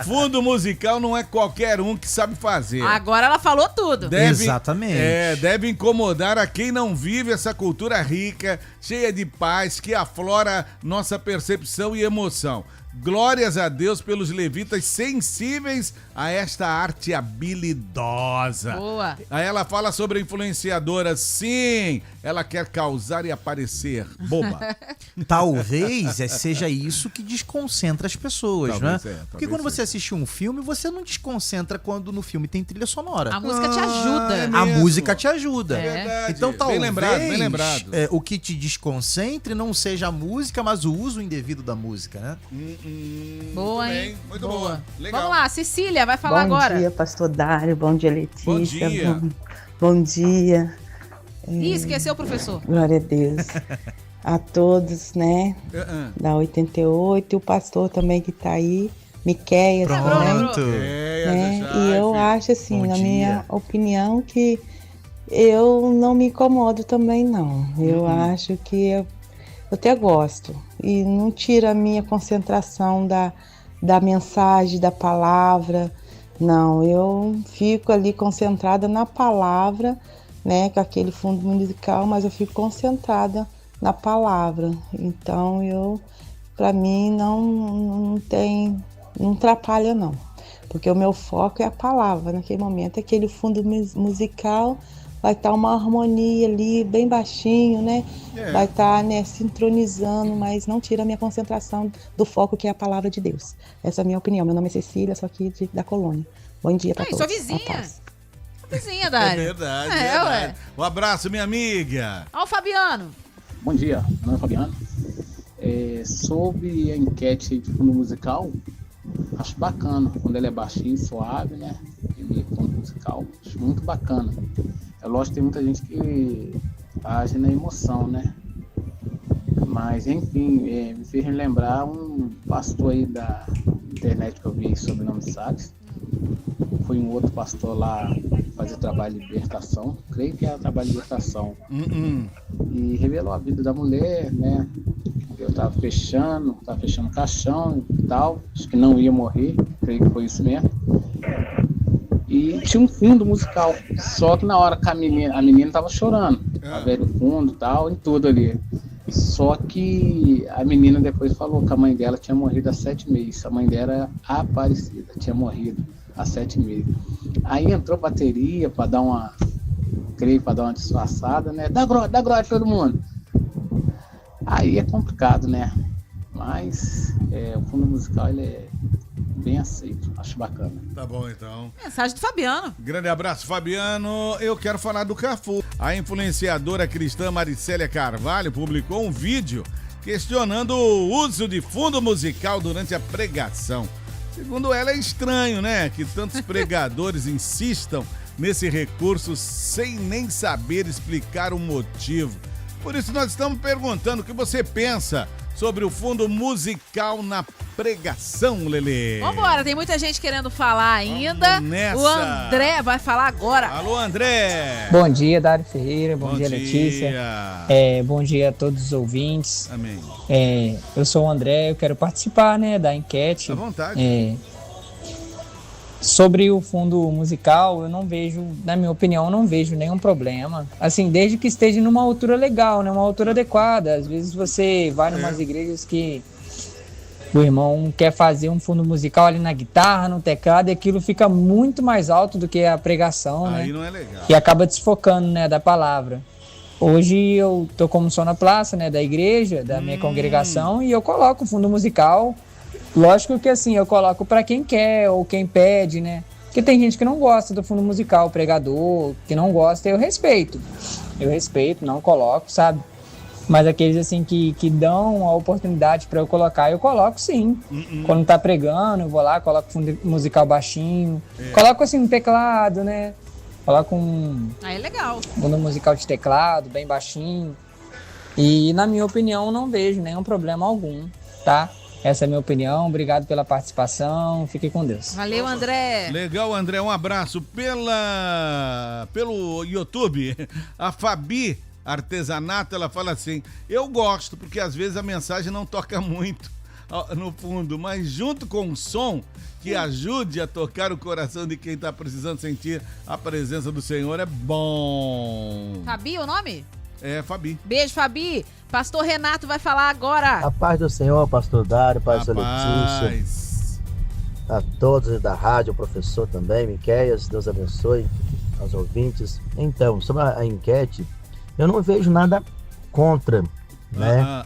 Fundo musical não é qualquer um que sabe fazer. Agora ela falou tudo. Exatamente. Deve incomodar a quem não vive essa cultura rica, cheia de paz, que aflora nossa percepção e emoção. Glórias a Deus pelos levitas sensíveis a esta arte habilidosa. Boa. Aí ela fala sobre a influenciadora. Sim, ela quer causar e aparecer. Boba. Talvez seja isso que desconcentra as pessoas, Talvez né? talvez Porque quando você assiste um filme, você não desconcentra quando no filme tem trilha sonora. A música te ajuda. A música te ajuda. Verdade. Então talvez Bem lembrado. o que te desconcentre não seja a música, mas o uso indevido da música, né? Boa, muito hein? bem, muito boa. Legal. Vamos lá, Cecília vai falar Bom agora. dia, pastor Dário. Bom dia, Letícia. Bom dia. Bom dia. Ih, esqueceu o professor. Glória a Deus. A todos, né? Da 88. E o pastor também que tá aí. Miqueias, né? Pronto. E eu acho, assim, Bom na dia. minha opinião, que eu não me incomodo também, não. Eu acho que eu até gosto. E não tira a minha concentração da mensagem, da palavra. Não, eu fico ali concentrada na palavra, né? Com aquele fundo musical, mas eu fico concentrada na palavra. Então, para mim, não atrapalha, não. Porque o meu foco é a palavra. Naquele momento, aquele fundo musical vai estar uma harmonia ali, bem baixinho, né? Vai estar, né, sincronizando, mas não tira a minha concentração do foco que é a palavra de Deus. Essa é a minha opinião. Meu nome é Cecília, sou aqui da Colônia. Bom dia para todos. Sua vizinha. Vizinha, Dário. É verdade, É, verdade. ué. Um abraço, minha amiga. Ó o Fabiano. Bom dia, meu nome é Fabiano. Sobre a enquete de fundo musical, acho bacana, quando ele é baixinho, suave, né? Ele fundo musical, acho muito bacana. É lógico que tem muita gente que age na emoção, né? Mas, enfim, me fez lembrar um pastor aí da internet que eu vi sobre o nome de Salles. Foi um outro pastor lá fazer trabalho de libertação, creio que era trabalho de libertação. E revelou a vida da mulher, né? Eu tava fechando o caixão e tal, acho que não ia morrer, creio que foi isso mesmo. E tinha um fundo musical, só que na hora que a menina tava chorando, a ver o fundo e tal, em tudo ali. Só que a menina depois falou que a mãe dela tinha morrido há 7 meses, a mãe dela era Aparecida, tinha morrido há 7 meses. Aí entrou bateria para dar uma disfarçada, né? Dá glória todo mundo. Aí é complicado, né? Mas o fundo musical ele é bem aceito, acho bacana. Tá bom, então. Mensagem do Fabiano. Grande abraço, Fabiano. Eu quero falar do Cafu. A influenciadora cristã Maricélia Carvalho publicou um vídeo questionando o uso de fundo musical durante a pregação. Segundo ela, é estranho, né? Que tantos pregadores insistam nesse recurso sem nem saber explicar o motivo. Por isso nós estamos perguntando o que você pensa sobre o fundo musical na pregação, Lelê. Vambora, tem muita gente querendo falar ainda. Vamos nessa. O André vai falar agora. Alô, André. Bom dia, Dário Ferreira. Bom dia, dia. Letícia. Bom dia a todos os ouvintes. Amém. Eu sou o André, eu quero participar, né, da enquete. À vontade. Sobre o fundo musical, eu não vejo, na minha opinião, não vejo nenhum problema. Assim, desde que esteja numa altura legal, né, uma altura adequada. Às vezes você vai em umas igrejas que O irmão quer fazer um fundo musical ali na guitarra, no teclado, e aquilo fica muito mais alto do que a pregação, né? Aí não é legal. E acaba desfocando, né, da palavra. Hoje eu tô como sonoplasta, né, da igreja, da minha congregação, e eu coloco o fundo musical. Lógico que assim, eu coloco para quem quer ou quem pede, né? Porque tem gente que não gosta do fundo musical, pregador, que não gosta, eu respeito. Eu respeito, não coloco, sabe? Mas aqueles assim que dão a oportunidade para eu colocar, eu coloco sim. Quando tá pregando, eu vou lá, coloco fundo musical baixinho. Coloco assim um teclado, né? Coloco um Aí é legal. fundo musical de teclado, bem baixinho. E na minha opinião, não vejo nenhum problema algum, tá? Essa é a minha opinião. Obrigado pela participação. Fique com Deus. Valeu, André. Legal, André. Um abraço. Pelo YouTube, a Fabi Artesanato, ela fala assim: eu gosto, porque às vezes a mensagem não toca muito no fundo, mas junto com o som que ajude a tocar o coração de quem está precisando sentir a presença do Senhor, é bom. Fabi, o nome? É, Fabi. Beijo, Fabi. Pastor Renato vai falar agora. A paz do Senhor, pastor Dário, pastor Letícia, a todos da rádio, o professor também, Miqueias, Deus abençoe aos ouvintes. Então, sobre a enquete, eu não vejo nada contra, né?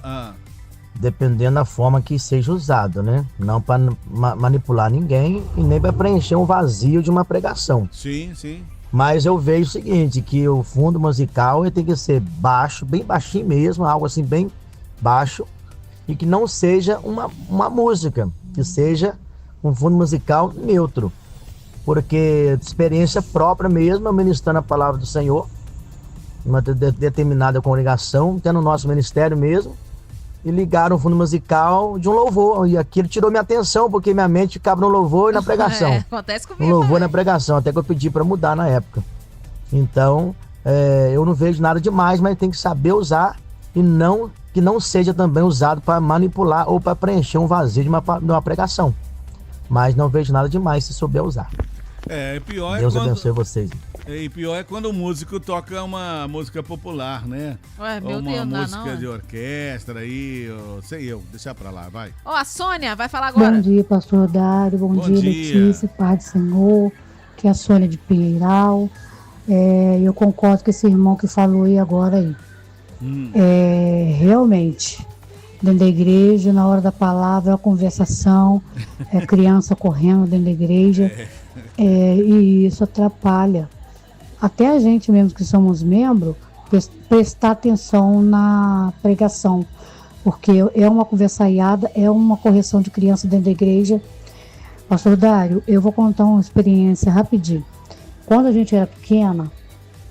Dependendo da forma que seja usado, né? Não para manipular ninguém e nem para preencher um vazio de uma pregação. Sim, sim. Mas eu vejo o seguinte, que o fundo musical ele tem que ser baixo, bem baixinho mesmo, algo assim bem baixo, e que não seja uma música, que seja um fundo musical neutro. Porque de experiência própria mesmo, eu ministrando a palavra do Senhor, uma determinada congregação, tendo o nosso ministério mesmo, e ligaram o fundo musical de um louvor, e aquilo tirou minha atenção, porque minha mente ficava no louvor e na pregação. Acontece comigo. No louvor e na pregação, até que eu pedi para mudar na época. Então, eu não vejo nada demais, mas tem que saber usar, e que não seja também usado para manipular ou para preencher um vazio de uma pregação. Mas não vejo nada demais se souber usar. Pior Deus é quando... abençoe vocês. E pior é quando o músico toca uma música popular, né? Ué, meu ou uma Deus, música não, de orquestra aí, deixa pra lá, vai. Ó, a Sônia vai falar agora. Bom dia, pastor Dário. Bom dia, Letícia, Pai do Senhor. Que é a Sônia de Pinheiral. Eu concordo com esse irmão que falou aí agora aí. Realmente, dentro da igreja, na hora da palavra, a conversação, criança correndo dentro da igreja, e isso atrapalha. Até a gente mesmo que somos membros, prestar atenção na pregação, porque é uma conversaiada, é uma correção de criança dentro da igreja. Pastor Dário, eu vou contar uma experiência rapidinho. Quando a gente era pequena,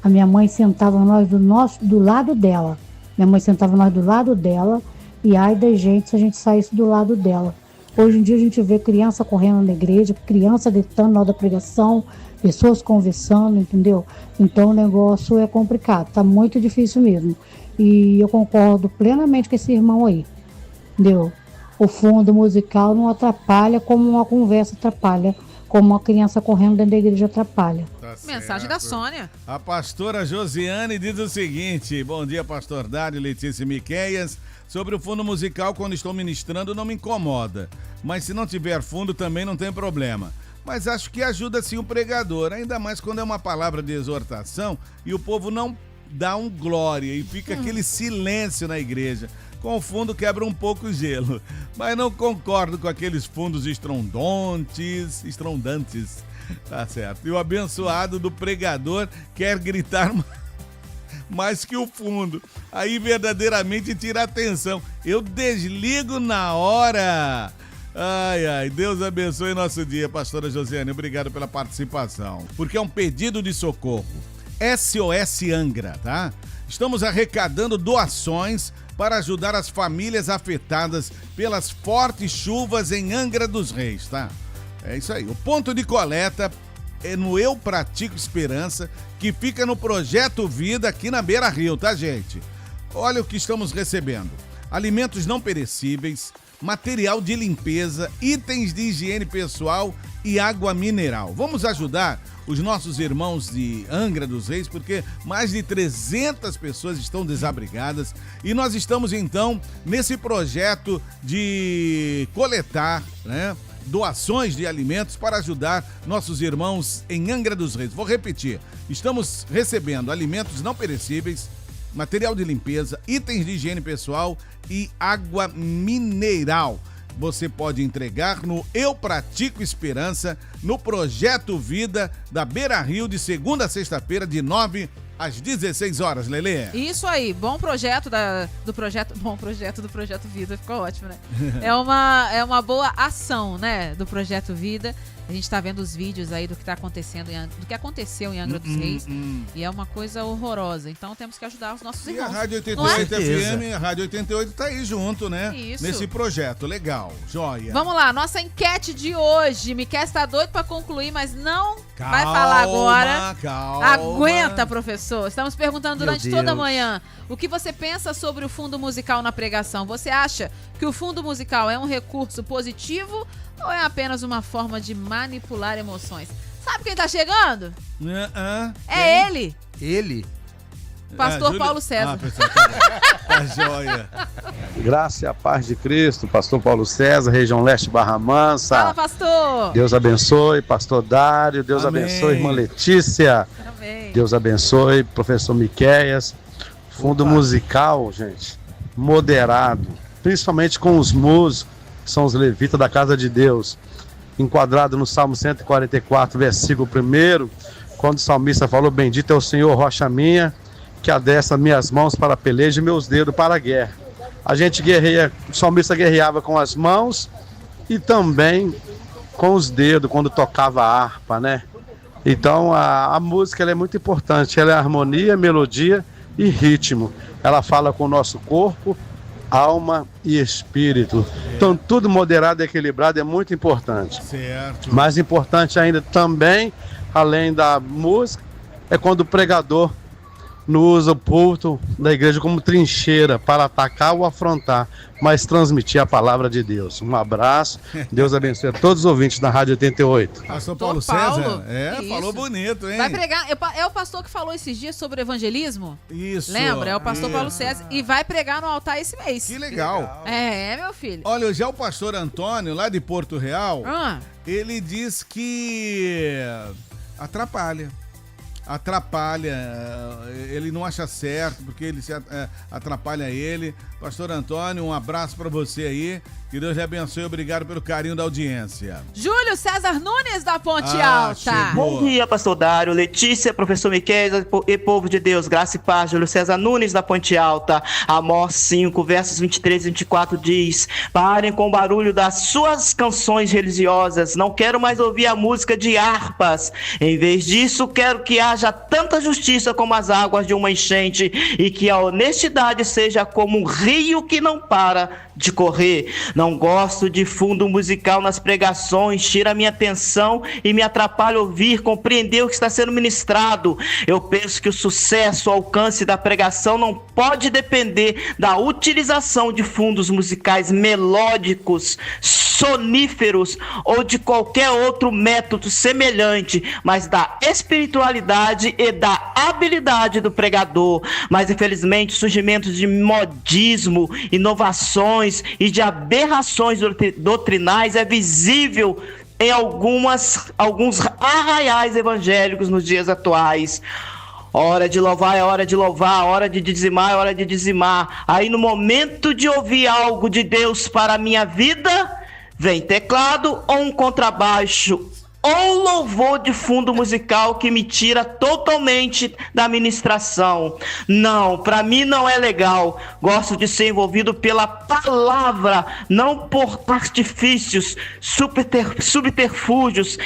a minha mãe sentava nós do lado dela. Minha mãe sentava nós do lado dela, e ai da gente se a gente saísse do lado dela. Hoje em dia a gente vê criança correndo na igreja, criança gritando na hora da pregação, pessoas conversando, entendeu? Então o negócio é complicado, tá muito difícil mesmo. E eu concordo plenamente com esse irmão aí, entendeu? O fundo musical não atrapalha como uma conversa atrapalha, como uma criança correndo dentro da igreja atrapalha. Mensagem da Sônia. A pastora Josiane diz o seguinte: bom dia, pastor Dário, Letícia e Miqueias. Sobre o fundo musical, quando estou ministrando, não me incomoda. Mas se não tiver fundo, também não tem problema. Mas acho que ajuda sim o pregador, ainda mais quando é uma palavra de exortação e o povo não dá um glória e fica aquele silêncio na igreja. Com o fundo quebra um pouco o gelo. Mas não concordo com aqueles fundos estrondantes. Tá certo. E o abençoado do pregador quer gritar mais que o fundo. Aí verdadeiramente tira a atenção. Eu desligo na hora. Ai, Deus abençoe nosso dia, pastora Josiane. Obrigado pela participação. Porque é um pedido de socorro. SOS Angra, tá? Estamos arrecadando doações para ajudar as famílias afetadas pelas fortes chuvas em Angra dos Reis, tá? É isso aí. O ponto de coleta é no Eu Pratico Esperança, que fica no Projeto Vida aqui na Beira Rio, tá, gente? Olha o que estamos recebendo: alimentos não perecíveis, material de limpeza, itens de higiene pessoal e água mineral. Vamos ajudar os nossos irmãos de Angra dos Reis, porque mais de 300 pessoas estão desabrigadas e nós estamos então nesse projeto de coletar, né, doações de alimentos para ajudar nossos irmãos em Angra dos Reis. Vou repetir, estamos recebendo alimentos não perecíveis, material de limpeza, itens de higiene pessoal e água mineral. Você pode entregar no Eu Pratico Esperança, no Projeto Vida da Beira Rio, de segunda a sexta-feira, de 9 às 16 horas, Lelê. Isso aí, bom projeto do projeto Vida, ficou ótimo, né? É uma boa ação, né, do Projeto Vida. A gente tá vendo os vídeos aí do que tá acontecendo, do que aconteceu em Angra dos Reis, e é uma coisa horrorosa. Então temos que ajudar os nossos irmãos. E a Rádio 88 FM, a Rádio 88 tá aí junto, né? Isso. Nesse projeto, legal, joia. Vamos lá, nossa enquete de hoje. Miquel tá doido pra concluir, mas não vai falar agora. Calma. Aguenta, professor. Estamos perguntando durante Meu Deus. toda a manhã o que você pensa sobre o fundo musical na pregação. Você acha que o fundo musical é um recurso positivo ou é apenas uma forma de manipular emoções? Sabe quem tá chegando? É ele. Ele? Pastor Paulo César. Pessoal, tá joia. Graça e a paz de Cristo, pastor Paulo César, região leste Barra Mansa. Fala, pastor. Deus abençoe, pastor Dário. Deus Amém. abençoe, irmã Letícia. Amém. Deus abençoe, professor Miqueias. Fundo musical, gente, moderado, principalmente com os músicos, que são os levitas da casa de Deus, enquadrado no Salmo 144, versículo 1, quando o salmista falou: bendito é o Senhor, rocha minha, que adestra minhas mãos para a peleja e meus dedos para a guerra. A gente guerreia, o salmista guerreava com as mãos e também com os dedos, quando tocava a harpa, né? Então a música ela é muito importante, ela é harmonia, melodia e ritmo. Ela fala com o nosso corpo, alma e espírito. Então tudo moderado e equilibrado é muito importante. Certo. Mais importante ainda também, além da música, é quando o pregador não usa o púlpito da igreja como trincheira para atacar ou afrontar, mas transmitir a palavra de Deus. Um abraço, Deus abençoe a todos os ouvintes da Rádio 88. Pastor Paulo Paulo. César? Isso. Falou bonito, hein? Vai pregar. É o pastor que falou esses dias sobre evangelismo? Isso. Lembra? É o pastor Isso. Paulo César. E vai pregar no altar esse mês. Que legal. É, meu filho. Olha, já o pastor Antônio, lá de Porto Real, Ah. ele diz que atrapalha, ele não acha certo, porque ele atrapalha ele. Pastor Antônio, um abraço pra você aí, que Deus lhe abençoe, obrigado pelo carinho da audiência. Júlio César Nunes da Ponte Alta. Bom dia, pastor Dário, Letícia, professor Miquel e povo de Deus, graça e paz. Júlio César Nunes da Ponte Alta. Amós 5, versos 23 e 24 diz: parem com o barulho das suas canções religiosas, não quero mais ouvir a música de harpas. Em vez disso, quero que haja tanta justiça como as águas de uma enchente e que a honestidade seja como um rio que não para de correr. Não gosto de fundo musical nas pregações, tira a minha atenção e me atrapalha ouvir, compreender o que está sendo ministrado. Eu penso que o sucesso, o alcance da pregação não pode depender da utilização de fundos musicais melódicos, soníferos ou de qualquer outro método semelhante, mas da espiritualidade e da habilidade do pregador. Mas infelizmente o surgimento de modismo, inovações e de aberrações doutrinais é visível em alguns arraiais evangélicos nos dias atuais. Hora de louvar é hora de louvar, hora de dizimar é hora de dizimar. Aí no momento de ouvir algo de Deus para a minha vida, vem teclado ou um contrabaixo ou louvor de fundo musical que me tira totalmente da ministração. Não, para mim não é legal. Gosto de ser envolvido pela palavra, não por artifícios, subterfúgios,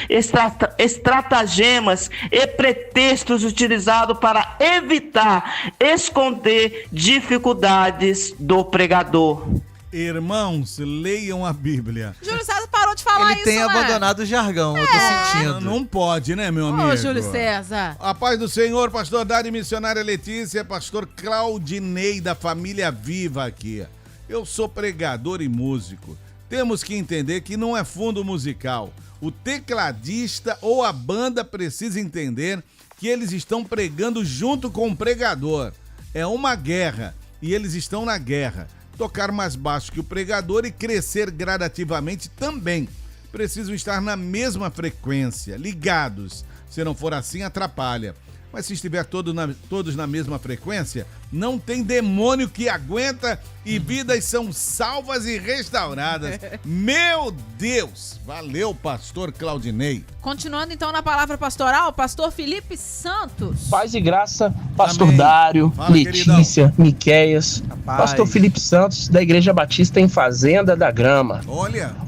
estratagemas e pretextos utilizados para evitar, esconder dificuldades do pregador. Irmãos, leiam a Bíblia. Júlio César parou de falar Ele tem abandonado o jargão, eu tô sentindo. Não pode, né, meu amigo? Ô, Júlio César. A paz do Senhor, pastor Dário, missionária Letícia, pastor Claudinei da Família Viva aqui. Eu sou pregador e músico. Temos que entender que não é fundo musical. o tecladista ou a banda precisa entender que eles estão pregando junto com o pregador. É uma guerra e eles estão na guerra. Tocar mais baixo que o pregador e crescer gradativamente também. Precisam estar na mesma frequência, ligados. Se não for assim, atrapalha. Mas se estiver todos na mesma frequência, não tem demônio que aguenta e vidas são salvas e restauradas. Meu Deus! Valeu, pastor Claudinei. Continuando então na palavra pastoral, pastor Felipe Santos. Paz e graça, pastor Amém. Dário, Fala, Letícia, Miqueias, Rapaz. pastor Felipe Santos, da Igreja Batista em Fazenda da Grama.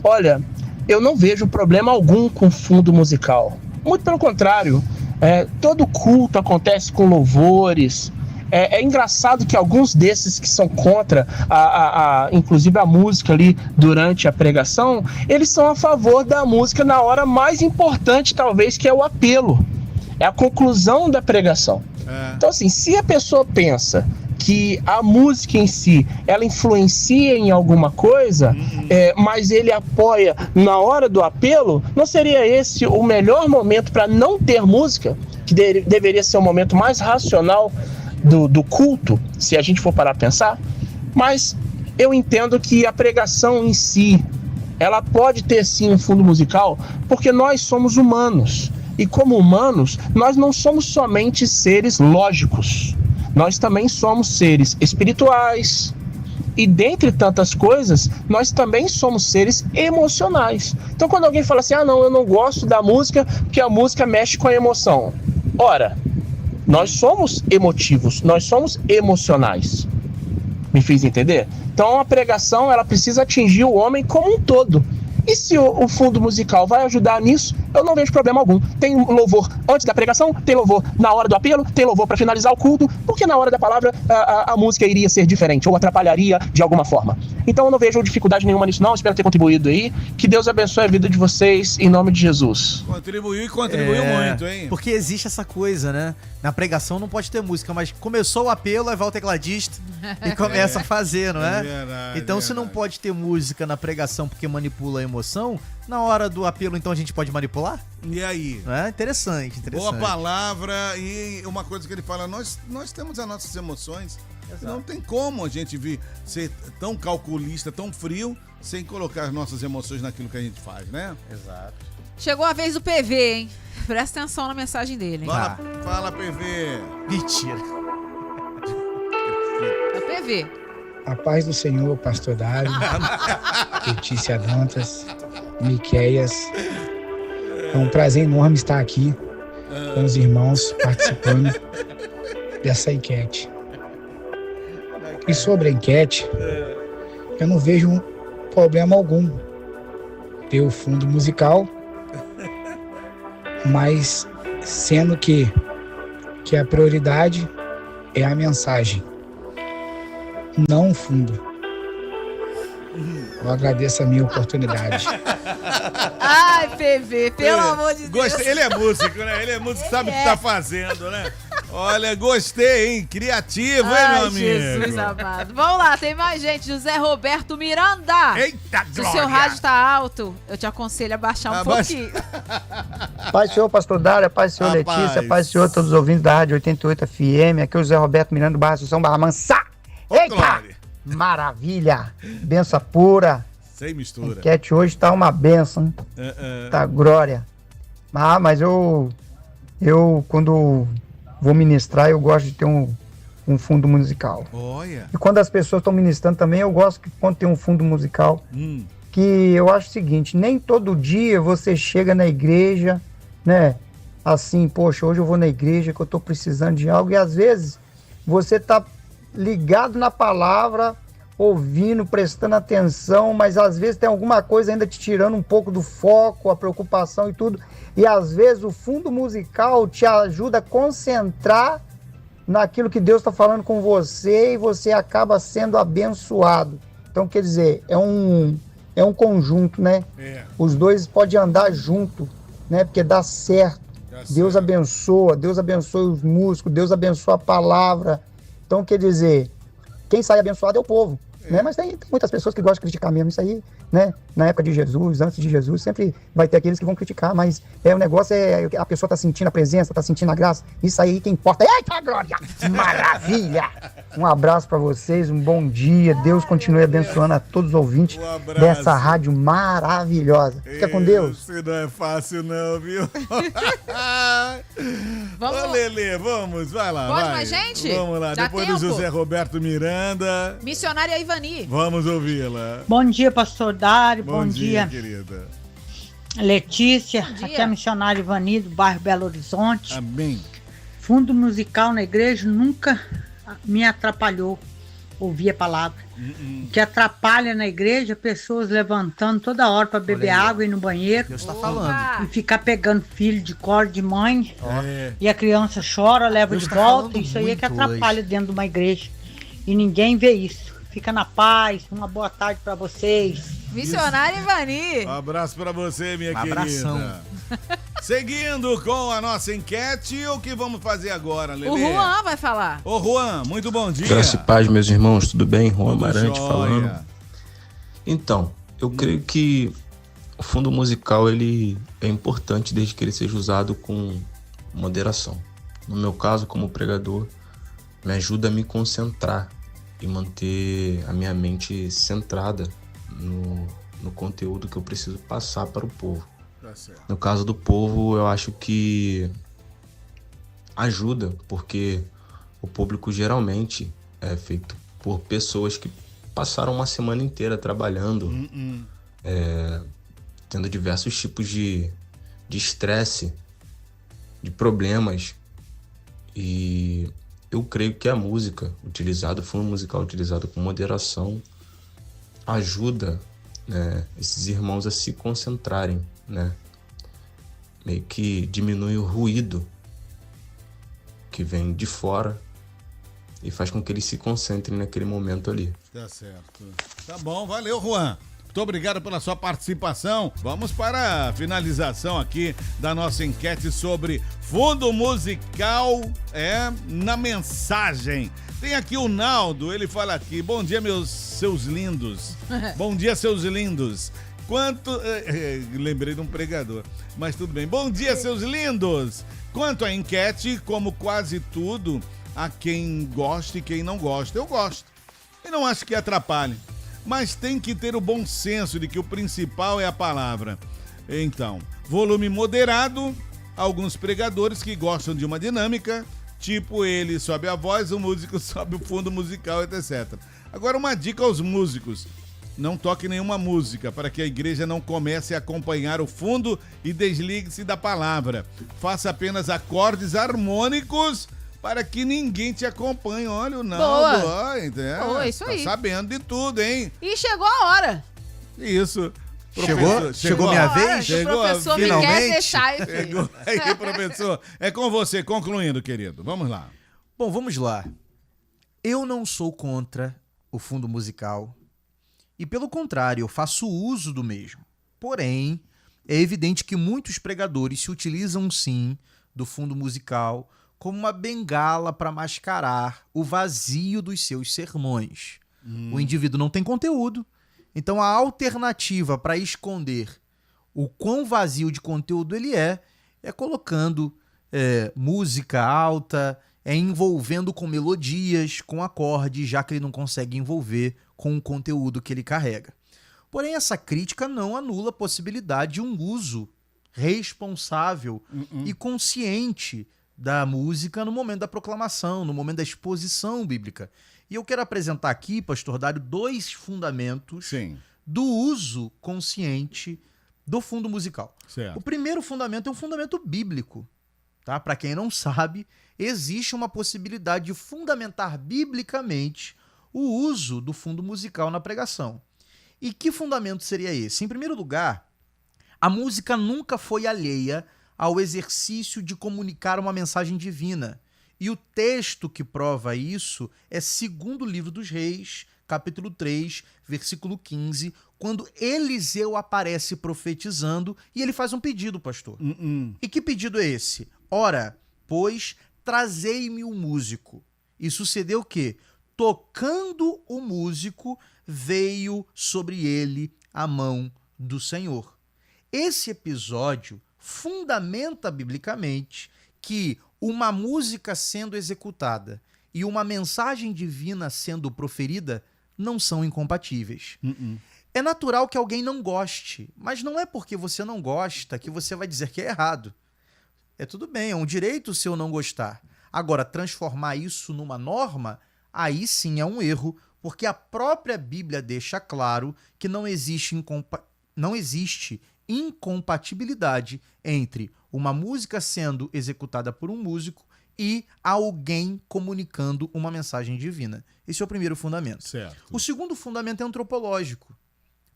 Olha, eu não vejo problema algum com fundo musical. Muito pelo contrário, todo culto acontece com louvores. É engraçado que alguns desses que são contra, inclusive a música ali durante a pregação, eles são a favor da música na hora mais importante, talvez, que é o apelo. É a conclusão da pregação. Então, assim, se a pessoa pensa que a música em si, ela influencia em alguma coisa, mas ele apoia na hora do apelo, não seria esse o melhor momento para não ter música, que deveria ser o momento mais racional do culto, se a gente for parar a pensar? Mas eu entendo que a pregação em si, ela pode ter sim um fundo musical, porque nós somos humanos, e como humanos, nós não somos somente seres lógicos. Nós também somos seres espirituais e, dentre tantas coisas, nós também somos seres emocionais. Então, quando alguém fala assim, não, eu não gosto da música porque a música mexe com a emoção. Ora, nós somos emotivos, nós somos emocionais. Me fiz entender? Então, a pregação, ela precisa atingir o homem como um todo. E se o fundo musical vai ajudar nisso, eu não vejo problema algum. Tem louvor antes da pregação, tem louvor na hora do apelo, tem louvor para finalizar o culto, porque na hora da palavra a música iria ser diferente ou atrapalharia de alguma forma. Então eu não vejo dificuldade nenhuma nisso não, espero ter contribuído aí. Que Deus abençoe a vida de vocês em nome de Jesus. Contribuiu muito, hein? Porque existe essa coisa, né? Na pregação não pode ter música, mas começou o apelo, aí vai o tecladista e começa a fazer, não é? Verdade, então se não pode ter música na pregação porque manipula a emoção, na hora do apelo então a gente pode manipular? E aí? É interessante. Boa palavra. E uma coisa que ele fala, nós temos as nossas emoções. Exato. Não tem como a gente ser tão calculista, tão frio, sem colocar as nossas emoções naquilo que a gente faz, né? Exato. Chegou a vez do PV, hein? Presta atenção na mensagem dele, hein? Fala, PV. Mentira. É o PV. A paz do Senhor, pastor Dário, Letícia Dantas, Miqueias. É um prazer enorme estar aqui com os irmãos participando dessa enquete. E sobre a enquete, eu não vejo problema algum ter o fundo musical, mas sendo que a prioridade é a mensagem, não o fundo. Eu agradeço a minha oportunidade. Ai, PV, pelo amor de Deus. Ele é músico, né? Ele é músico, sabe o que tá fazendo, né? Olha, gostei, hein? Criativo, hein, meu amigo? Jesus amado. Vamos lá, tem mais gente. José Roberto Miranda. Eita, se o seu rádio tá alto, eu te aconselho a baixar um pouquinho. Paz do Senhor, pastor Dário, paz do Senhor, Letícia, paz do Senhor, todos os ouvintes da Rádio 88 FM. Aqui é o José Roberto Miranda do Barra Assunção, Barra Mansa. Eita! Maravilha! Benção pura. Sem mistura. A enquete hoje tá uma benção. Tá glória. Mas eu quando vou ministrar, eu gosto de ter um fundo musical. Olha. E quando as pessoas estão ministrando também, eu gosto que quando tem um fundo musical, que eu acho o seguinte, nem todo dia você chega na igreja, né? Assim, poxa, hoje eu vou na igreja que eu tô precisando de algo, e às vezes você tá ligado na palavra, ouvindo, prestando atenção, mas às vezes tem alguma coisa ainda te tirando um pouco do foco, a preocupação e tudo, e às vezes o fundo musical te ajuda a concentrar naquilo que Deus está falando com você e você acaba sendo abençoado. Então, quer dizer, é um conjunto, né? Os dois podem andar junto, né? Porque dá certo. Deus abençoa os músicos, Deus abençoa a palavra. Então, quer dizer, quem sai abençoado é o povo. né? Mas tem muitas pessoas que gostam de criticar mesmo isso aí, né? Na época de Jesus, antes de Jesus, sempre vai ter aqueles que vão criticar, mas o negócio é a pessoa tá sentindo a presença, tá sentindo a graça, isso aí que importa. Eita, glória! Maravilha! Um abraço pra vocês, um bom dia, Deus continue abençoando a todos os ouvintes dessa rádio maravilhosa. Fica com Deus. Isso não é fácil não, viu? Ô, Lelê, vamos, vai lá. Pode vai. mais gente? Vamos lá, Dá depois tempo? do José Roberto Miranda, Missionária Ivani. vamos ouvi-la. Bom dia, pastor Dário. Bom dia, querida. Letícia. Bom dia. Aqui é a missionária Ivani, do bairro Belo Horizonte. Amém. Fundo musical na igreja nunca me atrapalhou ouvir a palavra. O que atrapalha na igreja, pessoas levantando toda hora para beber água e ir no banheiro. Deus tá falando. E ficar pegando filho de colo de mãe. É. E a criança chora, leva Deus de tá volta. falando Isso aí é que muito atrapalha dentro de uma igreja. E ninguém vê isso. Fica na paz. Uma boa tarde para vocês. Missionária Ivani. Um abraço pra você, minha querida. Abração. Seguindo com a nossa enquete, o que vamos fazer agora, Lelê? O Juan vai falar. Ô, Juan, muito bom dia. Graça e paz, meus irmãos, tudo bem? Juan Tudo Amarante jóia. falando. Então, eu creio que o fundo musical ele é importante desde que ele seja usado com moderação. No meu caso, como pregador, me ajuda a me concentrar e manter a minha mente centrada no conteúdo que eu preciso passar para o povo. Tá certo. No caso do povo, eu acho que ajuda, porque o público geralmente é feito por pessoas que passaram uma semana inteira trabalhando, tendo diversos tipos de estresse, de problemas. E eu creio que a música utilizada, o fundo musical utilizado com moderação, ajuda, né, esses irmãos a se concentrarem, né? Meio que diminui o ruído que vem de fora e faz com que eles se concentrem naquele momento ali. Tá certo. Tá bom, valeu, Juan. Muito obrigado pela sua participação. Vamos para a finalização aqui da nossa enquete sobre fundo musical na mensagem. Tem aqui o Naldo, ele fala aqui: bom dia, seus lindos. Bom dia, seus lindos. Lembrei de um pregador, mas tudo bem. Bom dia, seus lindos. Quanto à enquete, como quase tudo, há quem goste e quem não gosta. Eu gosto. E não acho que atrapalhe. Mas tem que ter o bom senso de que o principal é a palavra. Então, volume moderado, alguns pregadores que gostam de uma dinâmica, tipo ele sobe a voz, o músico sobe o fundo musical, etc. Agora, uma dica aos músicos: não toque nenhuma música para que a igreja não comece a acompanhar o fundo e desligue-se da palavra. Faça apenas acordes harmônicos para que ninguém te acompanhe. Olha o Naldo. Boa, isso aí. Tá sabendo de tudo, hein? E chegou a hora. Isso. Chegou minha vez? O professor me quer deixar. Chegou aí, professor. É com você, concluindo, querido. Vamos lá. Bom, vamos lá. Eu não sou contra o fundo musical e, pelo contrário, eu faço uso do mesmo. Porém, é evidente que muitos pregadores se utilizam, sim, do fundo musical como uma bengala para mascarar o vazio dos seus sermões. O indivíduo não tem conteúdo, então a alternativa para esconder o quão vazio de conteúdo ele é colocando música alta, envolvendo com melodias, com acordes, já que ele não consegue envolver com o conteúdo que ele carrega. Porém, essa crítica não anula a possibilidade de um uso responsável e consciente da música no momento da proclamação, no momento da exposição bíblica. E eu quero apresentar aqui, pastor Dário, 2 fundamentos do uso consciente do fundo musical. Certo. O primeiro fundamento é um fundamento bíblico. Tá? Para quem não sabe, existe uma possibilidade de fundamentar biblicamente o uso do fundo musical na pregação. E que fundamento seria esse? Em primeiro lugar, a música nunca foi alheia ao exercício de comunicar uma mensagem divina. E o texto que prova isso é 2º livro dos Reis, capítulo 3, versículo 15, quando Eliseu aparece profetizando e ele faz um pedido, pastor. E que pedido é esse? Ora, pois, trazei-me um músico. E sucedeu o quê? Tocando o músico, veio sobre ele a mão do Senhor. Esse episódio fundamenta biblicamente que uma música sendo executada e uma mensagem divina sendo proferida não são incompatíveis. É natural que alguém não goste, mas não é porque você não gosta que você vai dizer que é errado. É tudo bem, é um direito seu não gostar. Agora, transformar isso numa norma, aí sim é um erro, porque a própria Bíblia deixa claro que não existe incompatibilidade entre uma música sendo executada por um músico e alguém comunicando uma mensagem divina. Esse é o primeiro fundamento. Certo. O segundo fundamento é antropológico.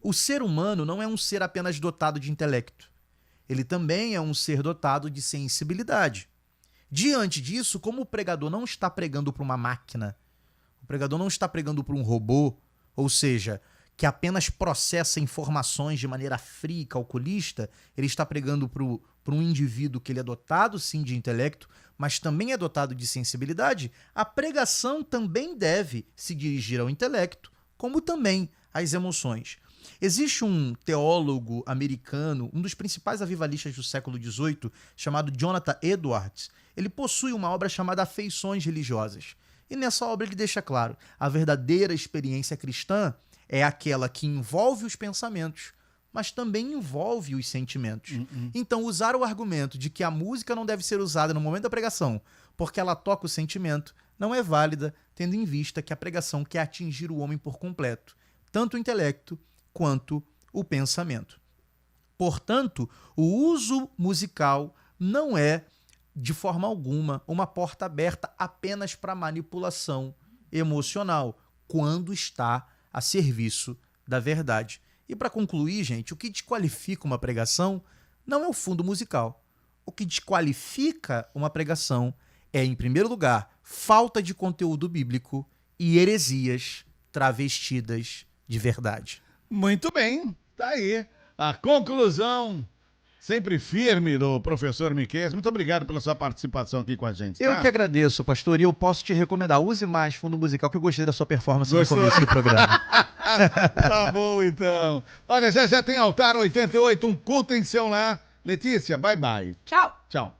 O ser humano não é um ser apenas dotado de intelecto. Ele também é um ser dotado de sensibilidade. Diante disso, como o pregador não está pregando para uma máquina, o pregador não está pregando para um robô, ou seja, que apenas processa informações de maneira fria e calculista, ele está pregando para um indivíduo que ele é dotado sim de intelecto, mas também é dotado de sensibilidade. A pregação também deve se dirigir ao intelecto, como também às emoções. Existe um teólogo americano, um dos principais avivalistas do século XVIII, chamado Jonathan Edwards. Ele possui uma obra chamada Afeições Religiosas. E nessa obra ele deixa claro, a verdadeira experiência cristã é aquela que envolve os pensamentos, mas também envolve os sentimentos. Então, usar o argumento de que a música não deve ser usada no momento da pregação porque ela toca o sentimento não é válida, tendo em vista que a pregação quer atingir o homem por completo, tanto o intelecto quanto o pensamento. Portanto, o uso musical não é, de forma alguma, uma porta aberta apenas para manipulação emocional, quando está a serviço da verdade. E para concluir, gente, o que desqualifica uma pregação não é o fundo musical. O que desqualifica uma pregação é, em primeiro lugar, falta de conteúdo bíblico e heresias travestidas de verdade. Muito bem, tá aí a conclusão sempre firme do professor Miqueias. Muito obrigado pela sua participação aqui com a gente. Eu que agradeço, pastor, e eu posso te recomendar, use mais fundo musical, que eu gostei da sua performance Gostou? no começo do programa. Tá bom, então. Olha, já tem Altar 88, um culto em seu lar. Letícia, bye bye. Tchau. Tchau.